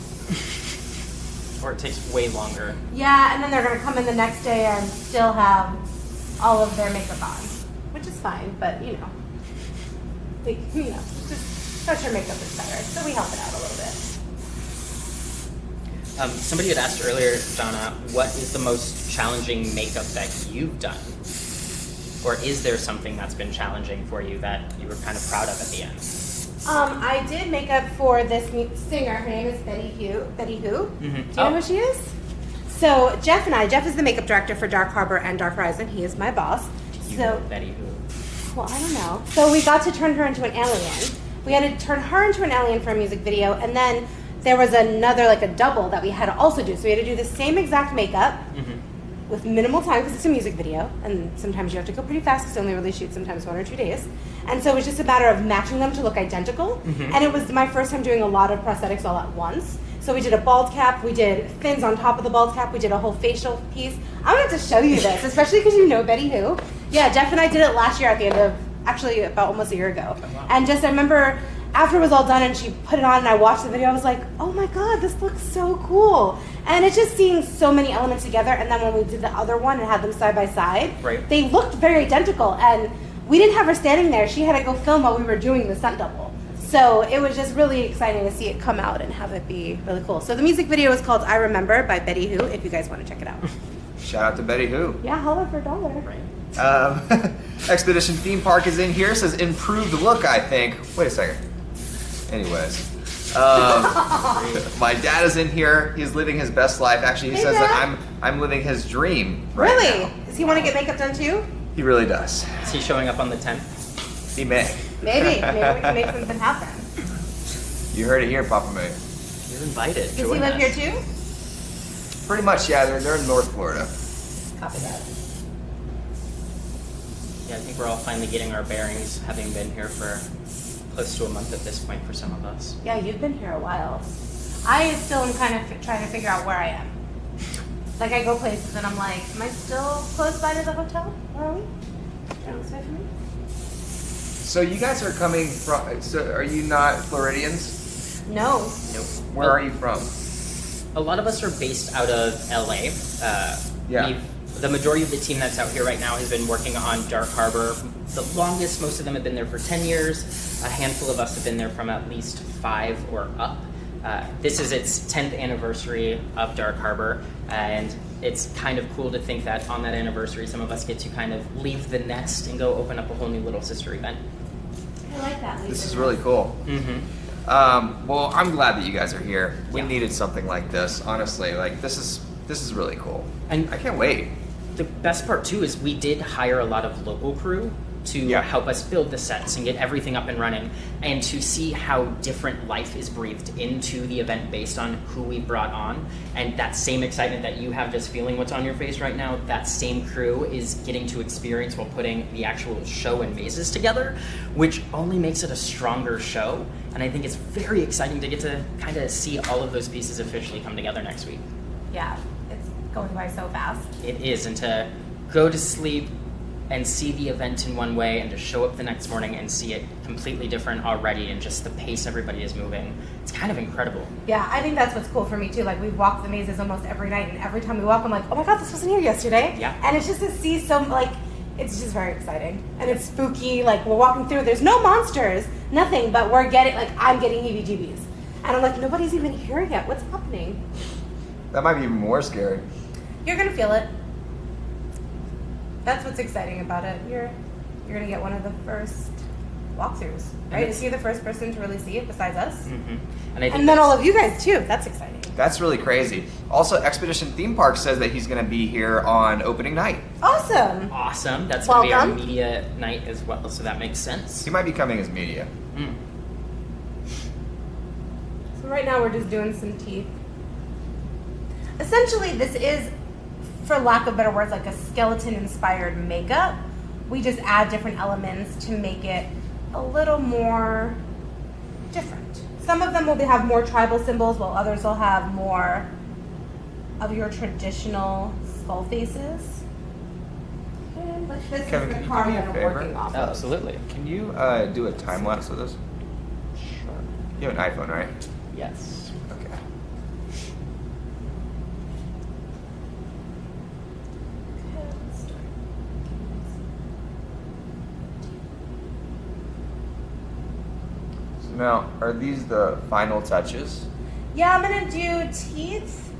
Or it takes way longer. Yeah, and then they're gonna come in the next day and still have all of their makeup on, which is fine, but you know, just pressure makeup is better, so we help it out a little bit. Somebody had asked earlier, Donna, what is the most challenging makeup that you've done? Or is there something that's been challenging for you that you were kind of proud of at the end? I did makeup for this singer. Her name is Betty Who. Mm-hmm. Do you know who she is? So Jeff is the makeup director for Dark Harbor and Dark Horizon. He is my boss. You So, know Betty who? well, I don't know. So we got to turn her into an alien. We had to turn her into an alien for a music video, and then there was another, like a double that we had to also do. So we had to do the same exact makeup with minimal time because it's a music video, and sometimes you have to go pretty fast because they only really shoot sometimes 1 or 2 days. And so it was just a matter of matching them to look identical. And it was my first time doing a lot of prosthetics all at once. So we did a bald cap, we did fins on top of the bald cap, we did a whole facial piece. I'm gonna have to show you this, especially because you know Betty Who. Yeah, Jeff and I did it last year at the end of, actually about almost a year ago. And just, I remember after it was all done and she put it on and I watched the video, I was like, oh my God, this looks so cool. And it's just seeing so many elements together. And then when we did the other one and had them side by side, they looked very identical. And we didn't have her standing there. She had to go film while we were doing the stunt double. So it was just really exciting to see it come out and have it be really cool. So the music video is called I Remember by Betty Who, if you guys want to check it out. Shout out to Betty Who. Yeah, holla for $1. Expedition Theme Park is in here. Says improved look, I think. Wait a second. Anyways, my dad is in here. He's living his best life. Actually, he Hey, says Dad. that I'm living his dream right Really? now. Does he want to get makeup done too? He really does. Is he showing up on the 10th? He may. Maybe we can make something happen. You heard it here, Papa May. You're invited. Does he Join live us. here too? Pretty much, yeah. They're in North Florida. Copy that. Yeah, I think we're all finally getting our bearings, having been here for close to a month at this point for some of us. Yeah, you've been here a while. I still am kind of trying to figure out where I am. Like I go places and I'm like, am I still close by to the hotel? Where are we? Down this way from me? So you guys are coming from. So are you not Floridians? No. Nope. Where are you from? A lot of us are based out of LA. Yeah. The majority of the team that's out here right now has been working on Dark Harbor. The longest, most of them have been there for 10 years. A handful of us have been there from at least 5 or up. This is its 10th anniversary of Dark Harbor, and it's kind of cool to think that on that anniversary, some of us get to kind of leave the nest and go open up a whole new little sister event. I like that. This is really cool. Well, I'm glad that you guys are here. We needed something like this, honestly. Like, this is really cool. And I can't wait. the best part too is we did hire a lot of local crew to help us build the sets and get everything up and running, and to see how different life is breathed into the event based on who we brought on. And that same excitement that you have just feeling what's on your face right now, that same crew is getting to experience while putting the actual show and mazes together, which only makes it a stronger show. And I think it's very exciting to get to kind of see all of those pieces officially come together next week. Yeah, it's going by so fast. It is, and to go to sleep and see the event in one way, and to show up the next morning and see it completely different already, and just the pace everybody is moving, it's kind of incredible. Yeah, I think that's what's cool for me too. Like, we've walked the mazes almost every night, and every time we walk, I'm like, oh my god, this wasn't here yesterday. Yeah. And it's just to see some, like, it's just very exciting. And it's spooky, like, we're walking through, there's no monsters, nothing, but we're getting, like, I'm getting heebie-jeebies. And I'm like, nobody's even here yet, what's happening? That might be even more scary. You're gonna feel it. That's what's exciting about it. You're gonna get one of the first walkthroughs, right? Is he the first person to really see it besides us? Mm-hmm. And I think And then all of you guys too. That's exciting. That's really crazy. Also, Expedition Theme Park says that he's going to be here on opening night. Awesome. awesome. That's going to be our Welcome. media night as well, so that makes sense. He might be coming as media. Mm. So right now we're just doing some teeth. Essentially, this is, for lack of better words, like a skeleton-inspired makeup. We just add different elements to make it a little more different. Some of them will have more tribal symbols, while others will have more of your traditional skull faces. And like this Kevin, is can the you card do me a that I'm favor? working off of. Absolutely. Can you do a time lapse with us? Sure. You have an iPhone, right? Yes. Okay. So now, are these the final touches? Yeah, I'm gonna do teeth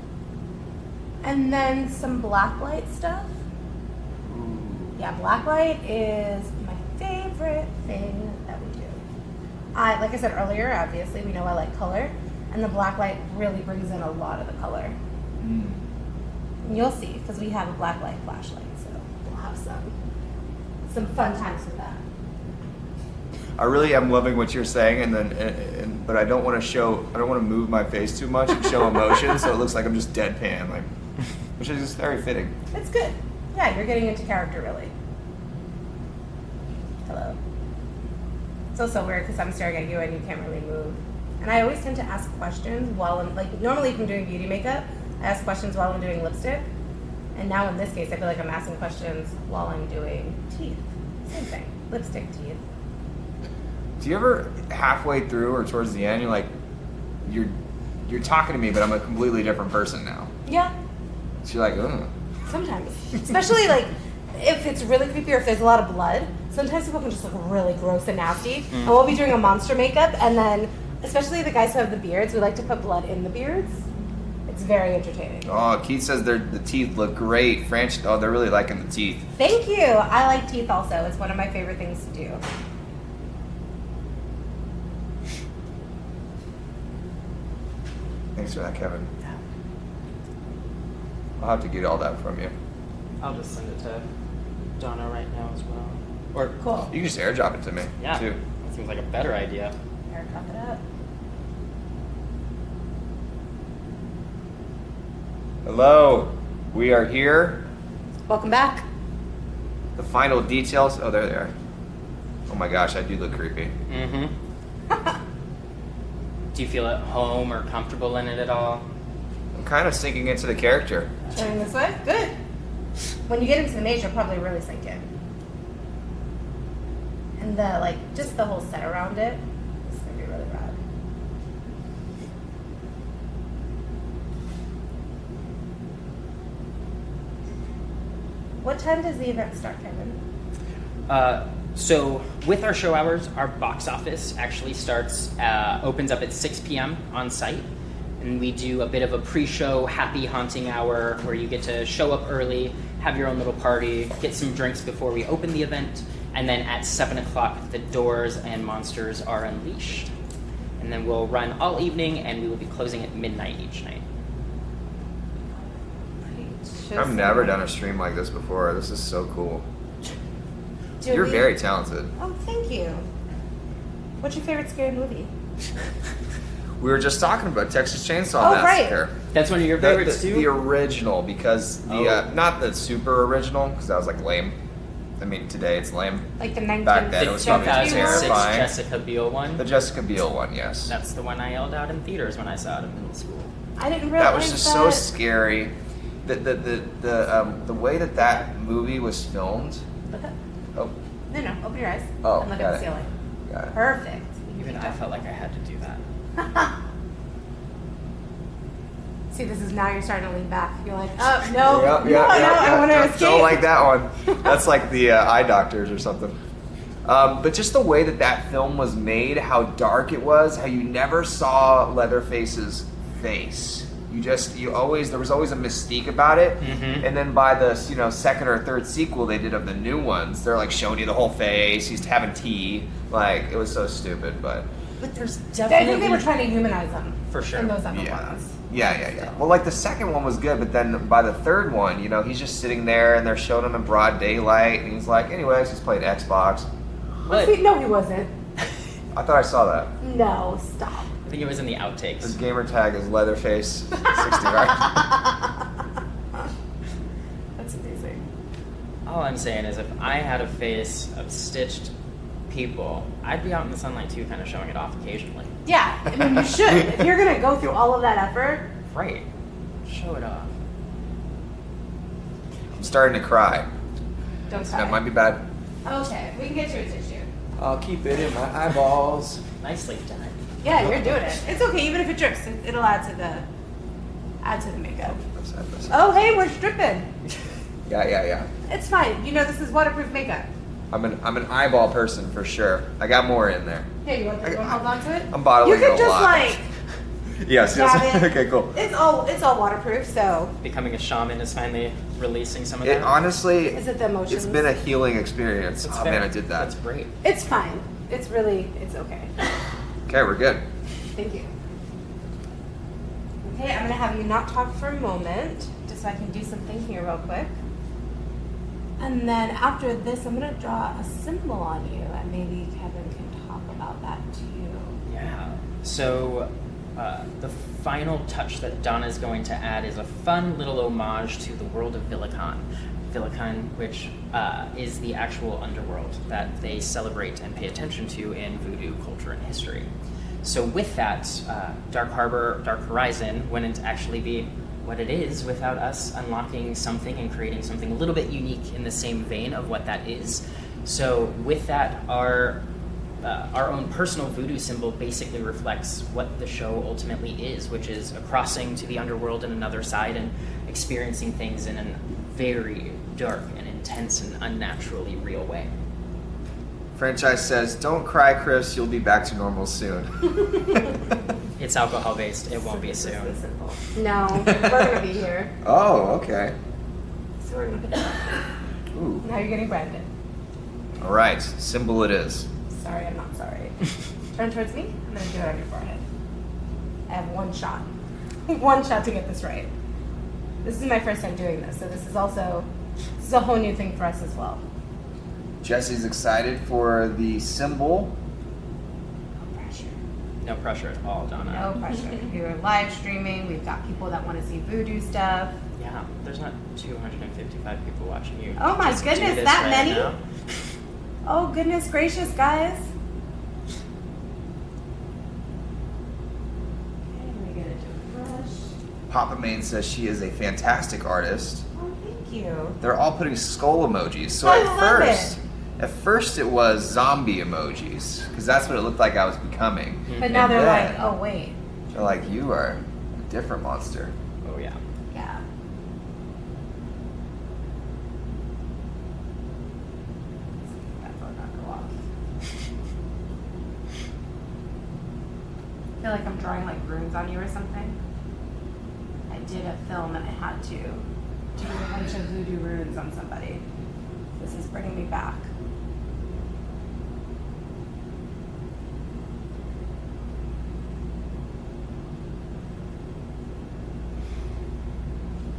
and then some blacklight stuff. Yeah, blacklight is my favorite thing that we do. Like I said earlier, obviously we know I like color, and the blacklight really brings in a lot of the color. And you'll see, because we have a blacklight flashlight, so we'll have some fun times with that. I really am loving what you're saying, but I don't want to move my face too much and show emotion, so it looks like I'm just deadpan, like, which is just very fitting. It's good. Yeah, you're getting into character, really. Hello. It's also weird because I'm staring at you and you can't really move. And I always tend to ask questions while I'm, like, normally if I'm doing beauty makeup, I ask questions while I'm doing lipstick. And now in this case, I feel like I'm asking questions while I'm doing teeth. Same thing. Lipstick, teeth. Do you ever halfway through or towards the end, you're like, you're talking to me, but I'm a completely different person now? Yeah, So you're like, ugh. sometimes. Especially, like, if it's really creepy or if there's a lot of blood, sometimes people can just look really gross and nasty. And we'll be doing a monster makeup, and then, especially the guys who have the beards, we like to put blood in the beards. It's very entertaining. Oh, Keith says the teeth look great. They're really liking the teeth. Thank you. I like teeth also. It's one of my favorite things to do. Thanks for that, Kevin. I'll have to get all that from you. I'll just send it to Donna right now as well. Or, Cool. You can just airdrop it to me, yeah, too. that seems like a better idea. Here, cup it up. Hello, we are here. Welcome back. The final details. Oh, there they are. Oh my gosh, I do look creepy. Mm-hmm. Do you feel at home or comfortable in it at all? I'm kind of sinking into the character. Turning this way. Good. When you get into the maze, you'll probably really sink in. And just the whole set around it is going to be really rad. What time does the event start, Kevin? So with our show hours, our box office actually opens up at 6 p.m. on site. And we do a bit of a pre-show happy haunting hour where you get to show up early, have your own little party, get some drinks before we open the event, And then at 7 o'clock, the doors and monsters are unleashed. And then we'll run all evening, and we will be closing at midnight each night. I've never done a stream like this before. This is so cool. Do You're we- very talented. Oh, thank you. What's your favorite scary movie? We were just talking about Texas Chainsaw Oh, right. Massacre. That's one of your The, favorites, the, too? the original, because the not the super original, because that was like lame. I mean, today it's lame. Like the 19th Back then it The was fucking 2006 terrifying. Jessica Biel one. The Jessica Biel one, yes. That's the one I yelled out in theaters when I saw it in middle school. I didn't realize That was just so scary. The way that movie was filmed. Look up. Oh, No, open your eyes. Oh, and look got at the it. ceiling. got it. Perfect. Even I felt like I had to do that. See, this is now you're starting to lean back. You're like, oh, no, Yep, no, yep, no, yep, I yep. want to Don't- escape. Don't like that one. That's like the eye doctors or something. But just the way that film was made, how dark it was, how you never saw Leatherface's face. There was always a mystique about it. Mhm. And then by the second or third sequel they did of the new ones, they're like showing you the whole face. He's having tea. Like, it was so stupid, but There's I definitely... think they were trying to humanize them. For sure. In those other yeah. ones. Yeah. Well, like the second one was good, but then by the third one, he's just sitting there and they're showing him in broad daylight, and he's like, anyways, he's playing Xbox. But No, he wasn't. I thought I saw that. No, stop. I think it was in the His outtakes. gamer tag is Leatherface 69. That's amazing. All I'm saying is if I had a face of stitched people, I'd be out in the sunlight too, kind of showing it off occasionally. Yeah, I mean, you should. If you're going to go through all of that effort, Right. Show it off. I'm starting to cry. don't That cry. might be bad. Okay, we can get you a tissue. I'll keep it in my eyeballs. Nicely done. Yeah, you're doing it. It's okay, even if it drips. It'll add to the makeup. Oh, hey, we're dripping. Yeah. It's fine. This is waterproof makeup. I'm an eyeball person for sure. I got more in there. Here, you want to hold on to it? I'm bottling You can it a just lot. like Yes. grab it. Okay, cool. It's all waterproof. So Becoming a shaman is finally releasing some of It that. honestly, is it the emotions? it's been a healing experience. It's Oh fair. man, I did that. That's great. It's fine. It's okay. Okay, we're good. Thank you. Okay, I'm gonna have you not talk for a moment, just so I can do something here real quick. And then after this, I'm gonna draw a symbol on you, and maybe Kevin can talk about that to you. Yeah. So the final touch that Donna's going to add is a fun little homage to the world of Villican. Villican, which is the actual underworld that they celebrate and pay attention to in Voodoo culture and history. So with that, Dark Harbor, Dark Horizon wouldn't actually be what it is without us unlocking something and creating something a little bit unique in the same vein of what that is. So with that, our own personal voodoo symbol basically reflects what the show ultimately is, which is a crossing to the underworld and another side and experiencing things in a very dark and intense and unnaturally real way. Franchise says, "Don't cry, Chris. You'll be back to normal soon." It's alcohol based, it won't be It's soon. simple. No, we're gonna be here. Oh, okay. So we're gonna put that. Ooh. Now you're getting branded. All right, symbol it is. Sorry, I'm not sorry. Turn towards me. I'm gonna do it on your forehead. I have one shot. One shot to get this right. This is my first time doing this, so this is a whole new thing for us as well. Jesse's excited for the symbol. No pressure. No pressure at all, Donna. No pressure. We're live streaming. We've got people that want to see voodoo stuff. Yeah, there's not 255 people watching you. Oh my just do goodness, this that right many? now. Oh goodness gracious, guys. Okay, let me get it to a brush. Papa Main says she is a fantastic artist. Oh, thank you. They're all putting skull emojis. So I at love first it was zombie emojis, because that's what it looked like I was becoming. But now And they're then like, oh wait. they're like, you are a different monster. Oh yeah. Yeah. That phone not go off. I feel like I'm drawing like runes on you or something. I did a film and I had to do a bunch of voodoo runes on somebody. This is bringing me back.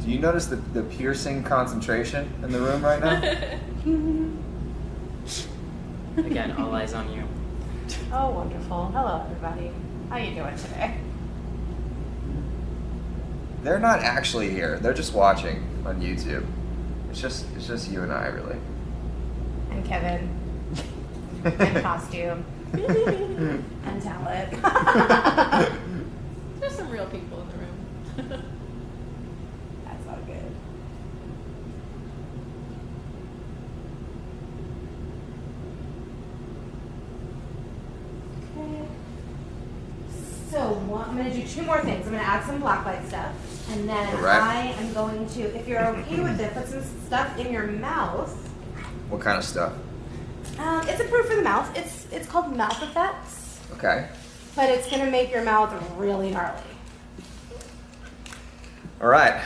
Do you notice the piercing concentration in the room right now? Again, all eyes on you. Oh, wonderful. Hello, everybody. How you doing today? They're not actually here. They're just watching on YouTube. It's just you and I, really. And Kevin. And costume. And talent. There's some real people in the room. That's all good. Okay. So what, I'm going to do 2 more things. I'm going to add some blacklight stuff. And then Alright. I am going to, if you're okay with it, put some stuff in your mouth. What kind of stuff? It's approved for the mouth. It's called Mouth Effects. Okay. But it's going to make your mouth really gnarly. All right.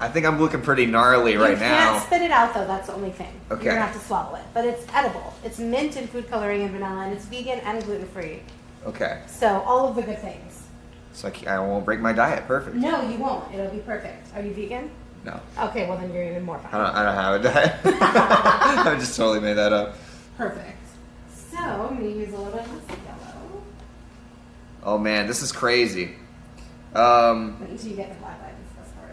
I think I'm looking pretty gnarly right You can't now. spit it out though, that's the only thing. Okay. You're gonna have to swallow it. But it's edible. It's mint and food coloring and vanilla, and it's vegan and gluten-free. Okay. So all of the good things. So I won't break my diet. Perfect. No, you won't. It'll be perfect. Are you vegan? No. Okay, well then you're even more fine. I don't have a diet. I just totally made that up. Perfect. So I'm gonna use a little bit of this yellow. Oh man, this is crazy. Until you get the black light, that's hard.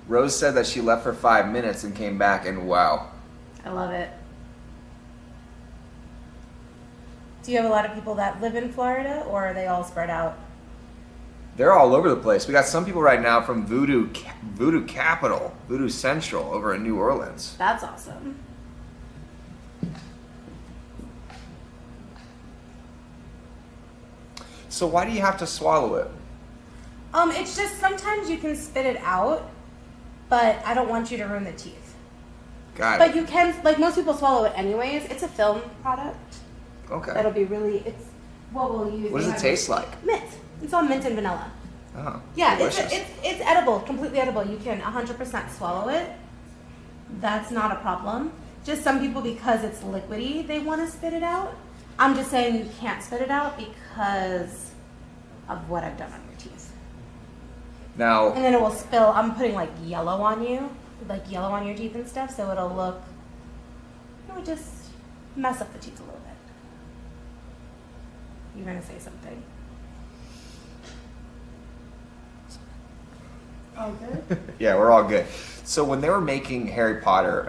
Rose said that she left for 5 minutes and came back, and wow. I love it. Do you have a lot of people that live in Florida, or are they all spread out? They're all over the place. We got some people right now from Voodoo Capital, Voodoo Central over in New Orleans. That's awesome. So why do you have to swallow it? It's just sometimes you can spit it out, but I don't want you to ruin the teeth. Got But it. you can, like most people swallow it anyways. It's a film product. Okay. That'll be really, it's what we'll use. What does it taste like? Mint. It's all mint and vanilla. Oh, Yeah, delicious. it's edible, completely edible. You can 100% swallow it. That's not a problem. Just some people, because it's liquidy, they want to spit it out. I'm just saying you can't spit it out because of what I've done on your teeth. Now, And then it will spill. I'm putting like yellow on you, like yellow on your teeth and stuff, so it'll look, it would just mess up the teeth a little bit. You're going to say something. All good? yeah, we're all good. So when they were making Harry Potter,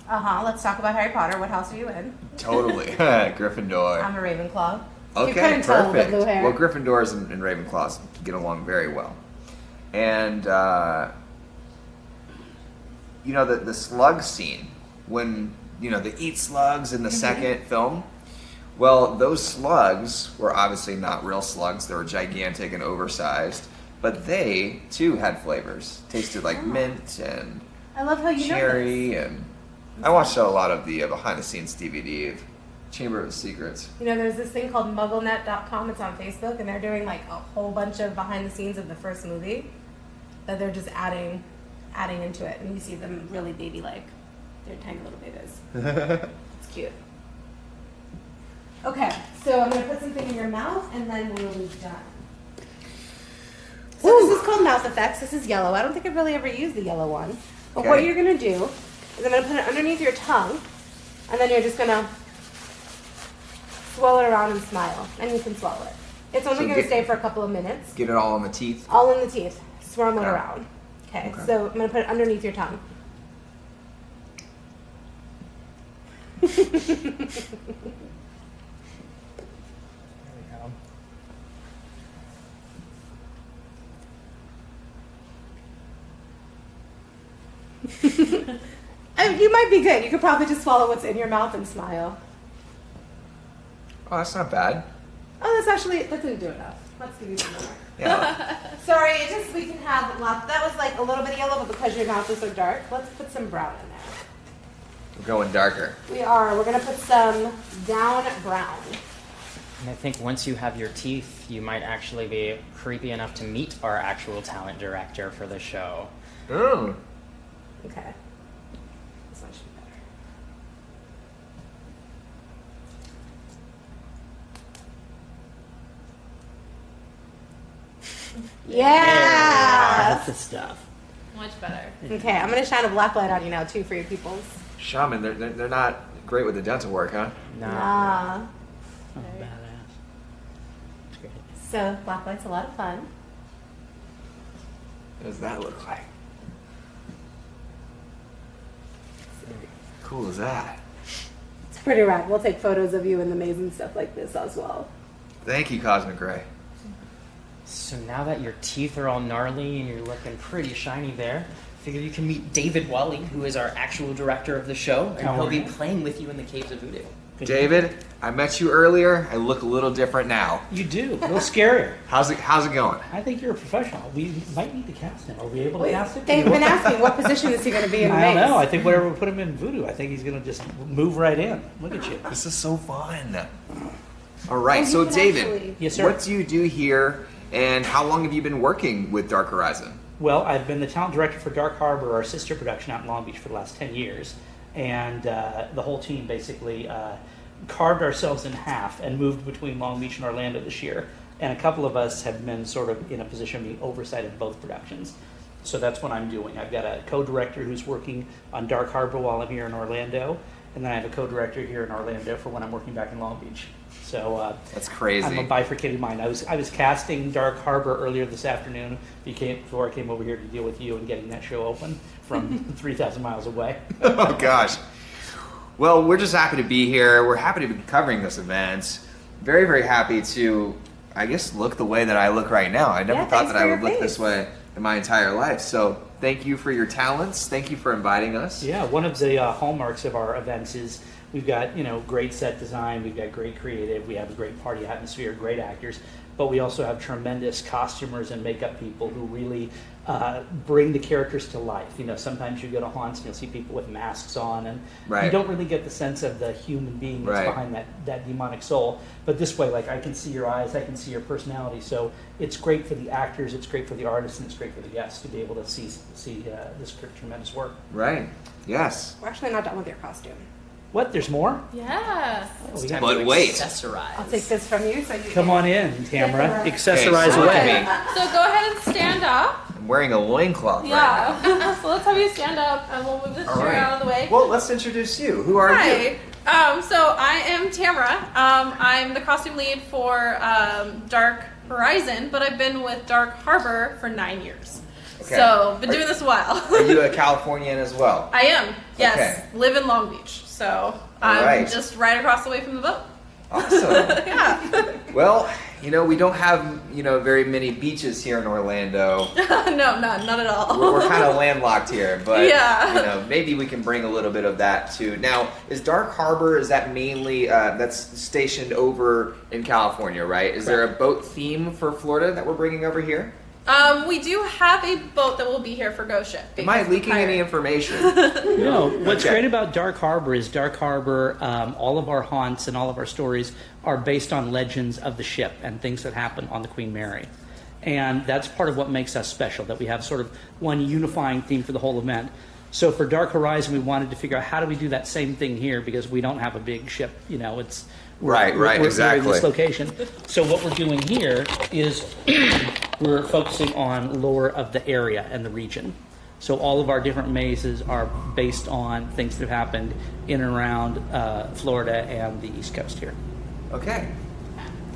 Let's talk about Harry Potter. What house are you in? totally, Gryffindor. I'm a Ravenclaw. You Okay, couldn't tell with the perfect. blue hair. Well, Gryffindors and Ravenclaws get along very well. And, you know, the slug scene, when, you know, they eat slugs in the second film, well, those slugs were obviously not real slugs. They were gigantic and oversized. But they, too, had flavors. Tasted like mint and I love how you cherry. know this. And I watched a lot of the behind-the-scenes DVD of Chamber of Secrets. You know, there's this thing called MuggleNet.com. It's on Facebook, and they're doing like a whole bunch of behind the scenes of the first movie that they're just adding into it, and you see them really baby-like. They're tiny little babies. It's cute. Okay, so I'm gonna put something in your mouth, and then we'll be done. So this is called Mouth Effects. This is yellow. I don't think I've really ever used the yellow one. But what Okay. you're gonna do is I'm gonna put it underneath your tongue, and then you're just gonna swirl it around and smile, and you can swallow it. It's only So gonna get- stay for a couple of minutes. Get it all on the teeth. All in the teeth. Swirl it Okay. around. Okay, Okay. so I'm gonna put it underneath your tongue. I mean, you might be good. You could probably just swallow what's in your mouth and smile. Oh, that's not bad. Oh, that didn't do enough. Let's give you some more. Yeah. Sorry, it just, we can have lots. That was like a little bit of yellow, but because your mouth is so dark, let's put some brown in there. We're going darker. We are. We're going to put some down brown. And I think once you have your teeth, you might actually be creepy enough to meet our actual talent director for the show. Oh. Okay. This one should be better. Yeah. That's the stuff. Much better. Okay, I'm gonna shine a black light on you now too for you peoples. Shaman, they're not great with the dental work, huh? Nah. Oh, badass. That's great. So black light's a lot of fun. What does that look like? Cool is that? It's pretty rad. We'll take photos of you in the maze and stuff like this as well. Thank you, Cosmic Ray. So now that your teeth are all gnarly and you're looking pretty shiny there, figure you can meet David Wally, who is our actual director of the show, and he'll be playing with you in the Caves of Voodoo. David, I met you earlier. I look a little different now. You do. A little scarier. How's it going? I think you're a professional. We might need to cast him. Are we able to Wait, cast him? they've been asking what position is he going to be in the I don't maze? know. I think whatever we put him in Voodoo, I think he's going to just move right in. Look at you. This is so fun. All right, Oh, so you can David, actually- Yes, sir. what do you do here, and how long have you been working with Dark Horizon? Well, I've been the talent director for Dark Harbor, our sister production out in Long Beach, for the last 10 years. And the whole team basically carved ourselves in half and moved between Long Beach and Orlando this year. And a couple of us have been sort of in a position of being oversight of both productions. So that's what I'm doing. I've got a co-director who's working on Dark Harbor while I'm here in Orlando. And then I have a co-director here in Orlando for when I'm working back in Long Beach. So That's crazy. I'm a bifurcated mind. I was casting Dark Harbor earlier this afternoon before I came over here to deal with you and getting that show open from 3,000 miles away. Oh gosh. Well, we're just happy to be here. We're happy to be covering this event. Very, very happy to, I guess, look the way that I look right now. I never Yeah, thought thanks that for I your would look face. this way in my entire life. So thank you for your talents. Thank you for inviting us. Yeah, one of the hallmarks of our events is we've got great set design, we've got great creative, we have a great party atmosphere, great actors, but we also have tremendous costumers and makeup people who really bring the characters to life. Sometimes you go to haunts and you'll see people with masks on, and Right. you don't really get the sense of the human being that's Right. behind that demonic soul. But this way, like, I can see your eyes, I can see your personality. So it's great for the actors, it's great for the artists, and it's great for the guests to be able to see this tremendous work. Right. Yes. We're actually not done with your costume. What? There's more? Yes. Oh, we Time got- But to wait. accessorize. I'll take this from you so you Come can... on in, Tamara. Okay, Accessorize so look at away. me. So go ahead and stand up. I'm wearing a loincloth right Yeah. So let's have you stand up and we'll move this now. chair out of the way. Well, let's introduce you. Who are you? Hi. So I am Tamara. I'm the costume lead for Dark Horizon, but I've been with Dark Harbor for 9 years. Okay. So been doing this a while. Are you a Californian as well? I am. Yes. Okay. Live in Long Beach. So I'm right. just right across the way from the boat. Awesome. Yeah. Well, we don't have, very many beaches here in Orlando. No, not at all. We're kind of landlocked here, but Yeah. maybe we can bring a little bit of that too. Now, is Dark Harbor, is that mainly that's stationed over in California, right? Is there a boat theme for Florida that we're bringing over here? We do have a boat that will be here for Ghost Ship. Am I because leaking we're any pirate. information? No, what's Okay. great about Dark Harbor is Dark Harbor, all of our haunts and all of our stories are based on legends of the ship and things that happen on the Queen Mary. And that's part of what makes us special, that we have sort of one unifying theme for the whole event. So for Dark Horizon, we wanted to figure out how do we do that same thing here, because we don't have a big ship, Right, we're exactly. in this location. So what we're doing here is we're focusing on lore of the area and the region. So all of our different mazes are based on things that have happened in and around Florida and the East Coast here. Okay.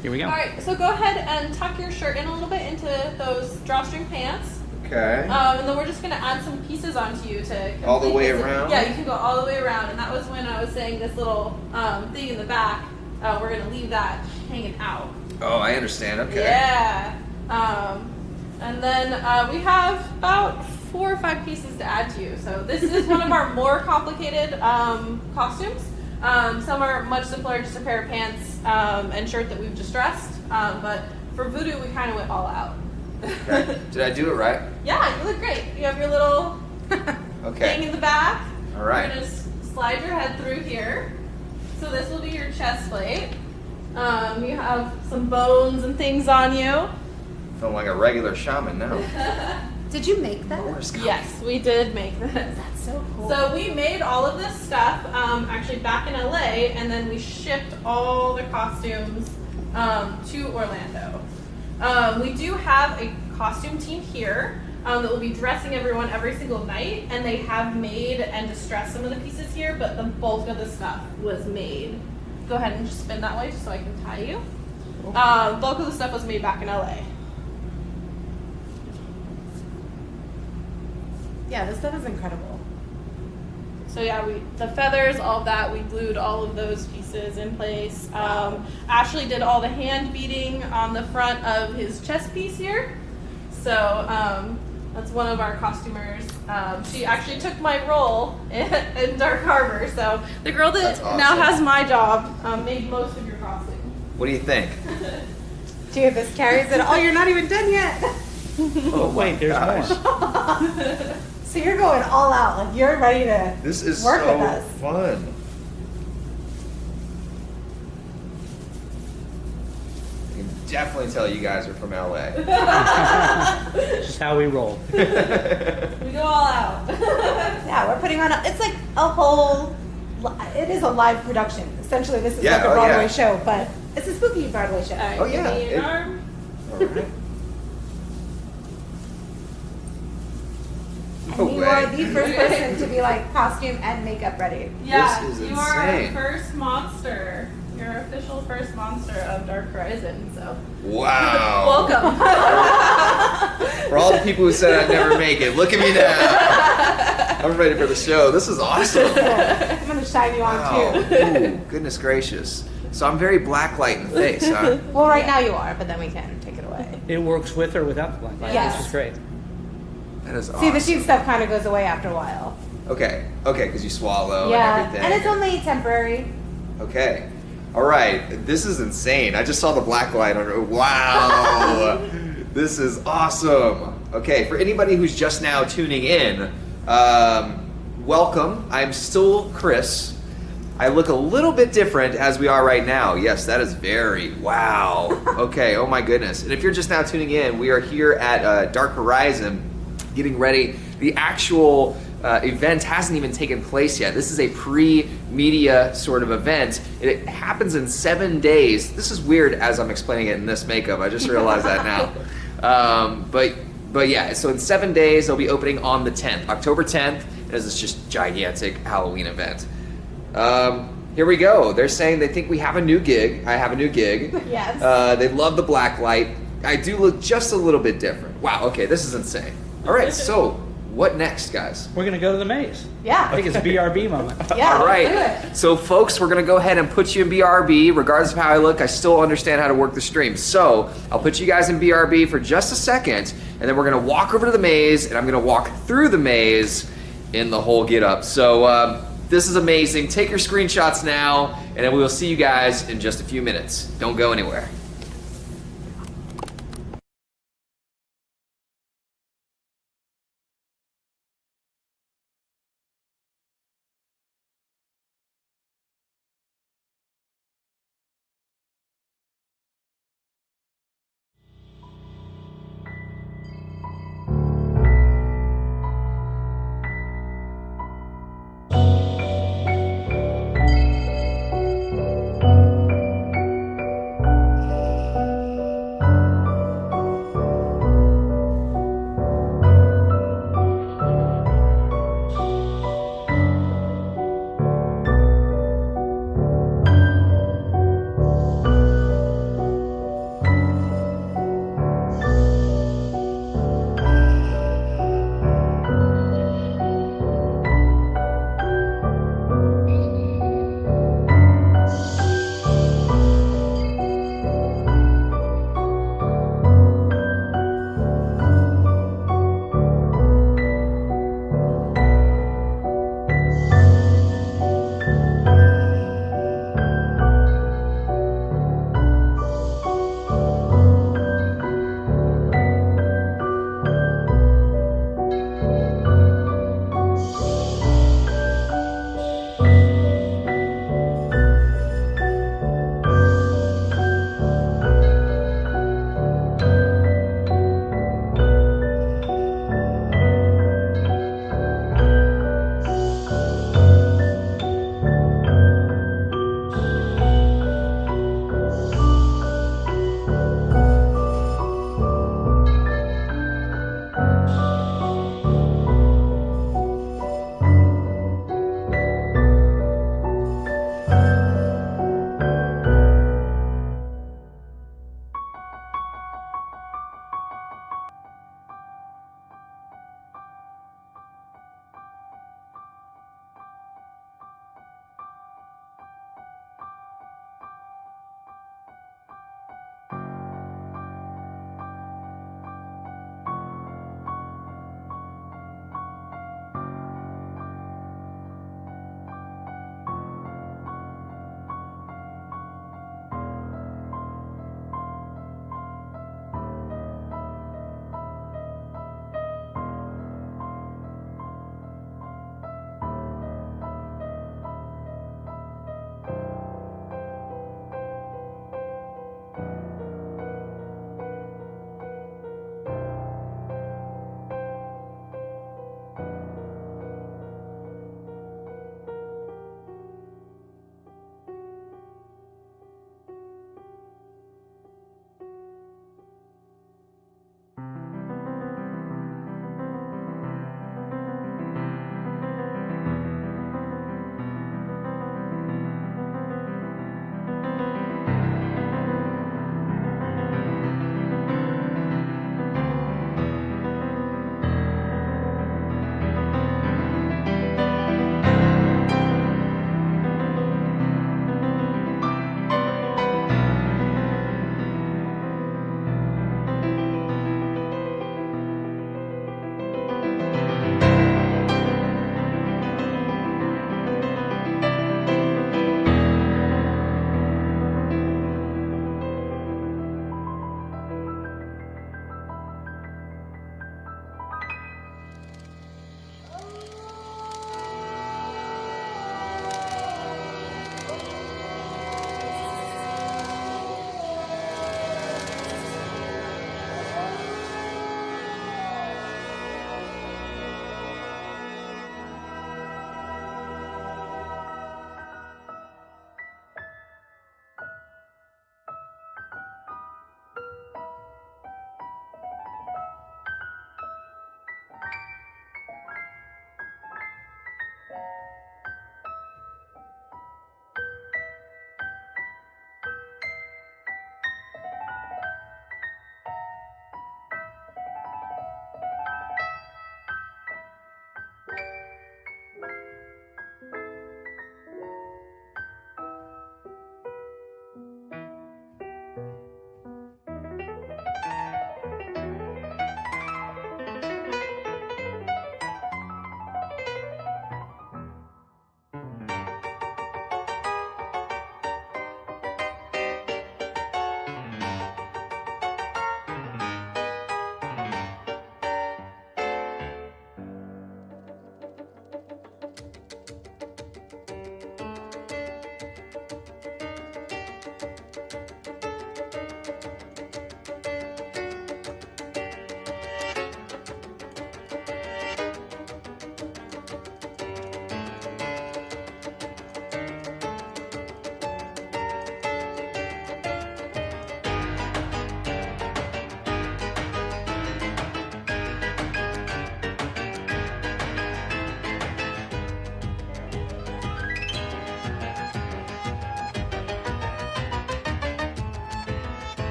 Here we go. All right, so go ahead and tuck your shirt in a little bit into those drawstring pants. Okay. And then we're just going to add some pieces onto you to All the complete way this. around? Yeah, you can go all the way around. And that was when I was saying this little thing in the back. We're going to leave that hanging out. Oh, I understand. Okay. Yeah. And then we have about 4 or 5 pieces to add to you. So this is one of our more complicated costumes. Some are much simpler, just a pair of pants and shirt that we've distressed. But for Voodoo, we kind of went all out. Okay. Did I do it right? Yeah, you look great. You have your little Okay. thing in the back. All right. You're going to slide your head through here. So this will be your chest plate. You have some bones and things on you. Feel like a regular shaman now. Did you make that? Yes, we did make this. That's so cool. So we made all of this stuff actually back in LA, and then we shipped all the costumes to Orlando. We do have a costume team here that will be dressing everyone every single night, and they have made and distressed some of the pieces here, but the bulk of the stuff was made. Go ahead and just spin that way just so I can tie you. Bulk of the stuff was made back in LA. Yeah, this stuff is incredible. So yeah, the feathers, all of that, we glued all of those pieces in place. Ashley did all the hand beading on the front of his chest piece here. So that's one of our costumers. She actually took my role in Dark Harbor. So the girl that now has my job made most of your costume. What do you think? Dude, this carries it. Oh, you're not even done yet. Oh, wait, there's more. So you're going all out. Like, you're ready to This is work so with us. fun. I can definitely tell you guys are from LA. It's just how we roll. We go all out. Yeah, we're putting on it's like a whole, it is a live production. Essentially, this is like a Broadway show, but it's a spooky Broadway show. All right, Oh, yeah. give me an arm. All right. And you are the first person to be like costume and makeup ready. Yeah, This is you are our insane. first monster. You're our official first monster of Dark Horizon, so. Wow. Welcome. For all the people who said I'd never make it, look at me now. I'm ready for the show. This is awesome. I'm going to shine you Wow. on too. Ooh, goodness gracious. So I'm very blacklight in the face, huh? Well, right now you are, but then we can take it away. It works with or without the black light, Yes. which is great. That is awesome. See, the sheet stuff kind of goes away after a while. Okay, because you swallow Yeah, and everything. and it's only temporary. Okay. All right. This is insane. I just saw the black light on it. Wow. This is awesome. Okay, for anybody who's just now tuning in, welcome. I'm still Chris. I look a little bit different as we are right now. Yes, that is very, wow. Okay, oh my goodness. And if you're just now tuning in, we are here at Dark Horizon getting ready. The actual event hasn't even taken place yet. This is a pre-media sort of event. It happens in 7 days. This is weird as I'm explaining it in this makeup. I just realized that now. But yeah, so in 7 days, they'll be opening on the 10th, October 10th. It is this just gigantic Halloween event. Here we go. They're saying they think we have a new gig. I have a new gig. Yes. They love the black light. I do look just a little bit different. Wow, okay, this is insane. All right, so what next, guys? We're going to go to the maze. Yeah. I think it's a BRB moment. Yeah, All right. let's do it. So, folks, we're going to go ahead and put you in BRB. Regardless of how I look, I still understand how to work the stream. So, I'll put you guys in BRB for just a second, and then we're going to walk over to the maze, and I'm going to walk through the maze in the whole get up. So, this is amazing. Take your screenshots now, and then we will see you guys in just a few minutes. Don't go anywhere.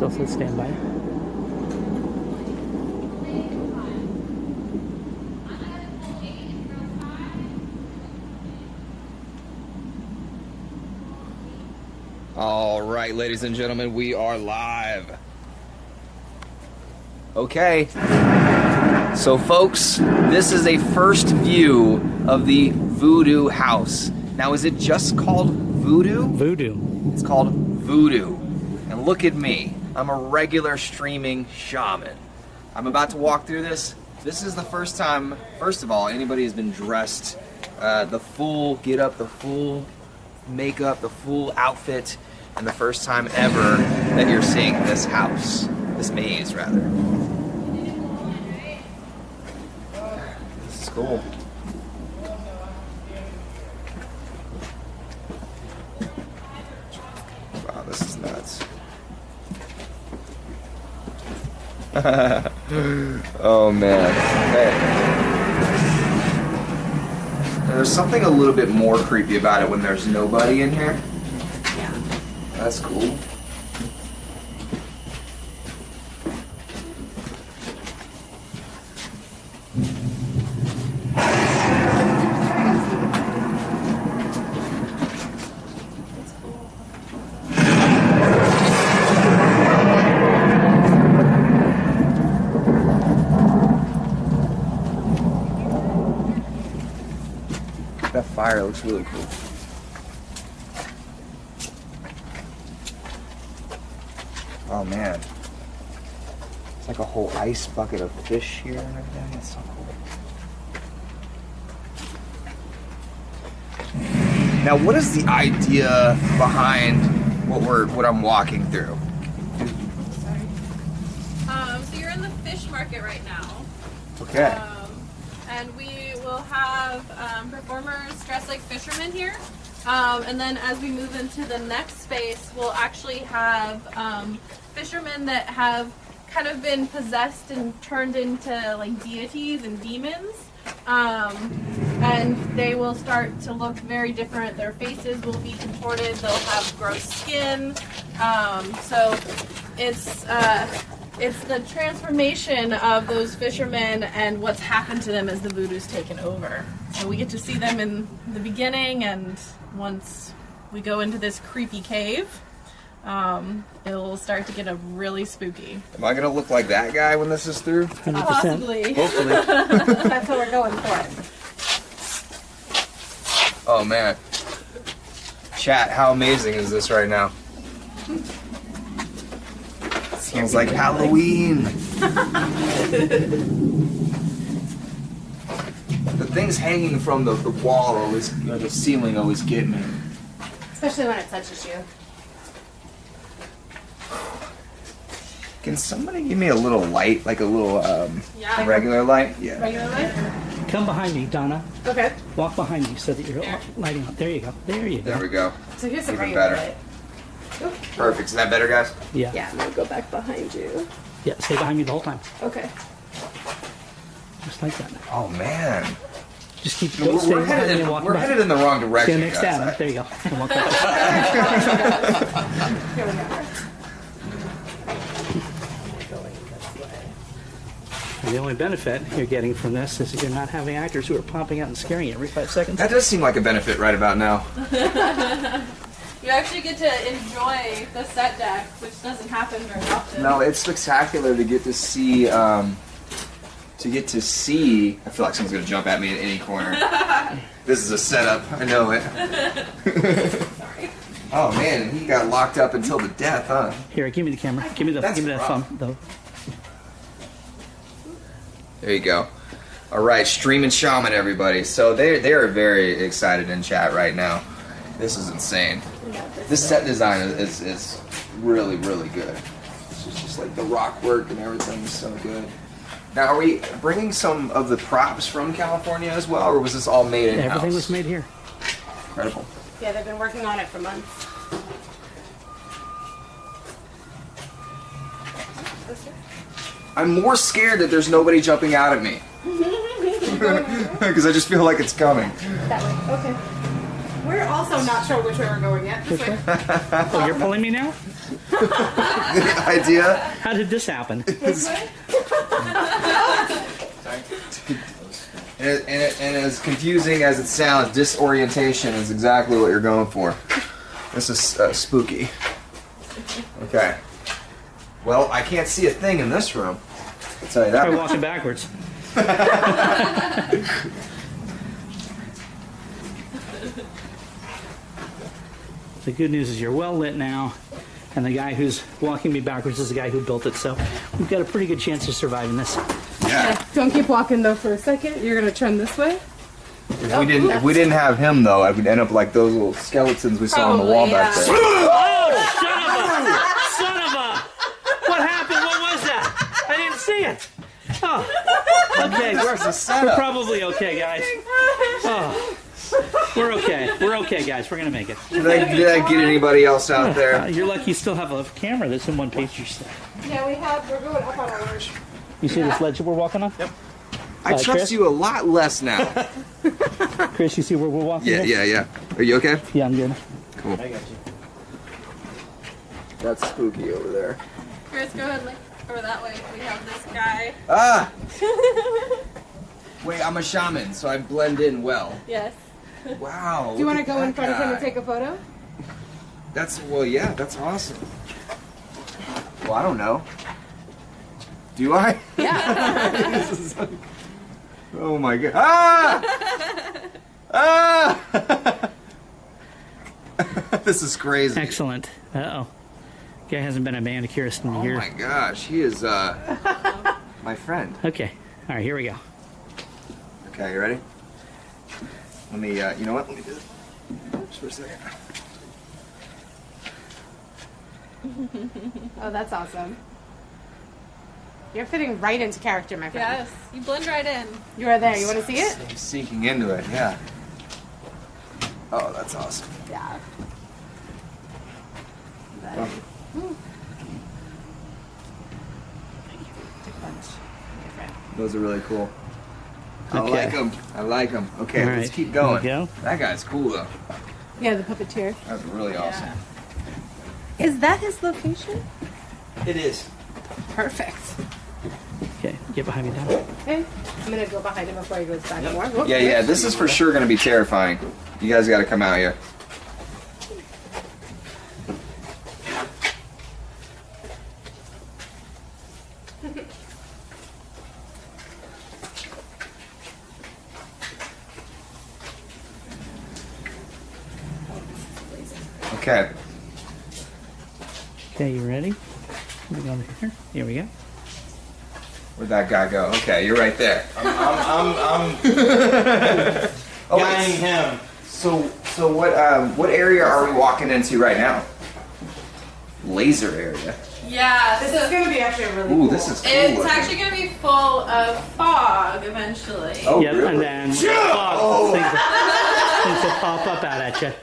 Still says stand by. All right, ladies and gentlemen, we are live. Okay. So, folks, this is a first view of the Voodoo house. Now, is it just called Voodoo? Voodoo. It's called Voodoo. And look at me. I'm a regular streaming shaman. I'm about to walk through this. This is the first time, first of all, anybody has been dressed the full get up, the full makeup, the full outfit, and the first time ever that you're seeing this house, this maze rather. This is cool. Wow, this is nuts. Oh man. Okay. There's something a little bit more creepy about it when there's nobody in here. Yeah. That's cool. That fire looks really cool. Oh man. It's like a whole ice bucket of fish here and everything. It's so cool. Now, what is the idea behind what I'm walking through? So you're in the fish market right now. Okay. And we will have performers dressed like fishermen here. And then as we move into the next space, we'll actually have fishermen that have kind of been possessed and turned into like deities and demons. And they will start to look very different. Their faces will be contorted. They'll have gross skin. So it's the transformation of those fishermen and what's happened to them as the voodoo's taken over. So we get to see them in the beginning, and once we go into this creepy cave, it'll start to get really spooky. Am I gonna look like that guy when this is through? 100%. Possibly. Hopefully. That's what we're going for. Oh man. Chat, how amazing is this right now? Smells like Halloween. The things hanging from the wall always, the ceiling always get me. Especially when it touches you. Can somebody give me a little light, like a little Yeah. regular light? Yeah. Regular light? Come behind me, Donna. Okay. Walk behind you so that you're lighting up. There you go. There you go. There we go. So here's a Even regular better. light. Perfect. Is that better, guys? Yeah. Yeah, I'm gonna go back behind you. Yeah, stay behind me the whole time. Okay. Just like that. Oh man. Just keep We're, stay we're, behind me headed, and walk we're back. headed in the wrong direction, Stand next to Adam. guys. There you go. And walk back. Here we go. And the only benefit you're getting from this is that you're not having actors who are popping out and scaring you every 5 seconds. That does seem like a benefit right about now. You actually get to enjoy the set deck, which doesn't happen very often. No, it's spectacular to get to see. I feel like someone's gonna jump at me in any corner. This is a setup. I know it. Oh man, he got locked up until the death, huh? Here, give me the camera. Give me the That's thumb. rough. Though. There you go. All right, streaming shaman, everybody. So they are very excited in chat right now. This is insane. This set design is really, really good. It's just like the rock work and everything is so good. Now, are we bringing some of the props from California as well, or was this all made in-house? Everything was made here. Incredible. Yeah, they've been working on it for months. I'm more scared that there's nobody jumping out at me. Because I just feel like it's coming. That way. Okay. We're also not sure which way we're going yet. This way. Oh, you're pulling me now? Good idea. How did this happen? This way. And as confusing as it sounds, disorientation is exactly what you're going for. This is spooky. Okay. Well, I can't see a thing in this room. I'll tell you that. Try much. walking backwards. The good news is you're well lit now, and the guy who's walking me backwards is the guy who built it, so we've got a pretty good chance of surviving this. Yeah. Don't keep walking though for a second. You're gonna turn this way. If we didn't have him though, I would end up like those little skeletons we saw on the wall back there. Oh, son of a! What happened? What was that? I didn't see it. Oh, okay. We're probably okay, guys. Oh, we're okay. We're okay, guys. We're gonna make it. Did I get anybody else out there? You're lucky you still have a camera that's in one piece. Yeah, we're going up on a ledge. You see this ledge that we're walking on? Yep. I trust Chris? you a lot less now. Chris, you see where we're walking? Yeah. Are you okay? Yeah, I'm good. Cool. I got you. That's spooky over there. Chris, go ahead, over that way. We have this guy. Ah! Wait, I'm a shaman, so I blend in well. Yes. Wow. Do you want to go in front of him and take a photo? Yeah, that's awesome. Well, I don't know. Do I? Yeah. Oh my god. Ah! Ah! This is crazy. Excellent. Uh-oh. Guy hasn't been a manicurist in a year. Oh my gosh, he is my friend. Okay. All right, here we go. Okay, you ready? Let me, you know what? Let me do this just for a second. Oh, that's awesome. You're fitting right into character, my friend. Yes. You blend right in. You are there. You want to see it? I'm sinking into it, yeah. Oh, that's awesome. Yeah. Oh. Those are really cool. I Okay. like them. I like them. Okay, All let's right, keep going. here we go. That guy's cool though. Yeah, the puppeteer. That's really awesome. Is that his location? It is. Perfect. Okay, get behind me, Dad. Okay. I'm going to go behind him before he goes back more. Whoop. Yeah. This is for sure going to be terrifying. You guys got to come out here. Okay. Okay, you ready? We go over here. Here we go. Where'd that guy go? Okay, you're right there. I'm guiding him. So what area are we walking into right now? Laser area. Yeah. This is going to be actually really Ooh, cool. this is cool. It's looking. actually going to be full of fog eventually. Oh, Yep, really? and then things will pop up out at you.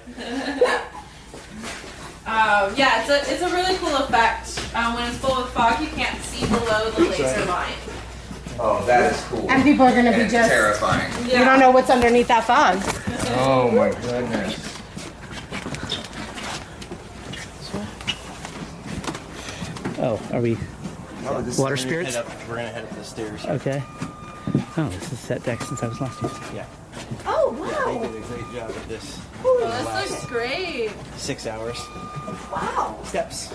Yeah, it's a really cool effect. When it's full of fog, you can't see below the laser line. Oh, that is cool. And people are going to be And just... terrifying. Yeah. You don't know what's underneath that fog. Oh my goodness. Oh, are we Oh, this water is spirits? We're gonna head up the stairs. Okay. Oh, this is set deck since I was last here. Yeah. Oh, They wow. did a great job at this. Oh, this looks great. 6 hours. Wow. Steps.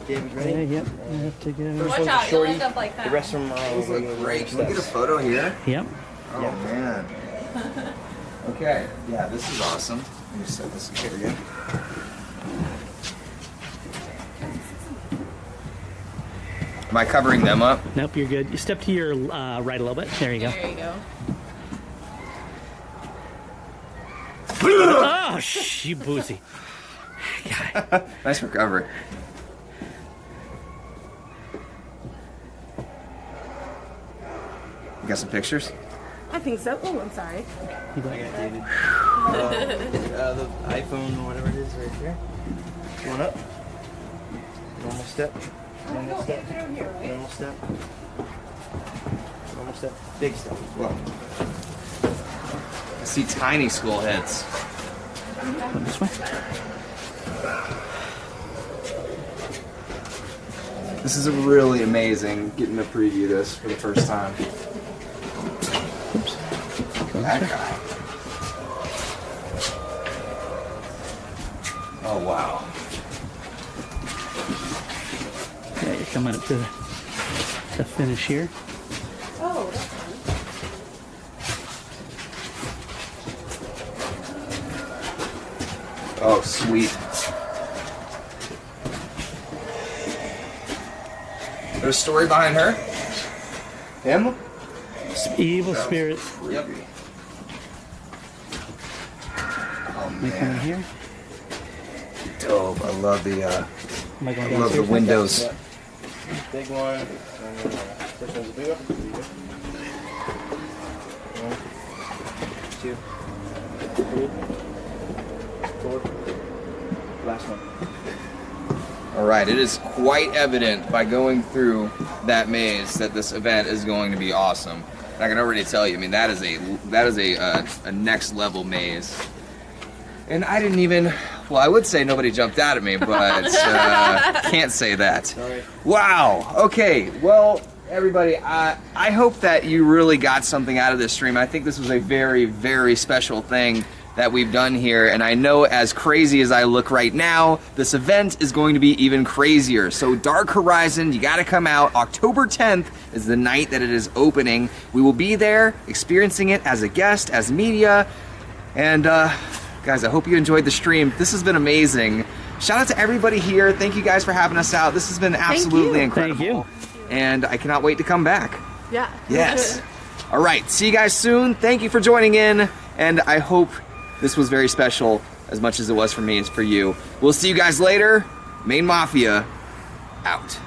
David, Yeah, ready? yep. I have to go. Watch out, you'll end up like that. The rest of them are all These look regular great. Can we get a steps. photo here? Yep. Oh man. Okay. Yeah, this is awesome. Let me set this here again. Am I covering them up? Nope, you're good. You step to your right a little bit. There you go. There you go. Oh, you boozy. God. Nice recovery. You got some pictures? I think so. Oh, I'm sorry. I got David. The iPhone or whatever it is right there. Going up. Normal step. Normal step. Normal step. Normal step. Big step. Whoa. I see tiny skull heads. Go this way. This is really amazing getting to preview this for the first time. Oops. Go That this way. guy. Oh wow. Yeah, you're coming up to the finish here. Oh, that's fun. Oh sweet. There's a story behind her? Him? Evil spirit. Yep. Oh Am I coming man. here? Dope. I love the Am I going I down love the windows. Yeah. Big one. And then, this one's a big one. 1, 2, 3, 4. Last one. All right, it is quite evident by going through that maze that this event is going to be awesome. And I can already tell you, I mean, that is a next level maze. And I didn't even, well, I would say nobody jumped out at me, but can't say that. Sorry. Wow. Okay. Well, everybody, I hope that you really got something out of this stream. I think this was a very, very special thing that we've done here, and I know as crazy as I look right now, this event is going to be even crazier. So Dark Horizon, you gotta come out. October 10th is the night that it is opening. We will be there experiencing it as a guest, as media, and guys, I hope you enjoyed the stream. This has been amazing. Shout out to everybody here. Thank you guys for having us out. This has been absolutely incredible. Thank you. And I cannot wait to come back. Yeah. Yes. All right, see you guys soon. Thank you for joining in, and I hope this was very special as much as it was for me and for you. We'll see you guys later. Main Mafia, out.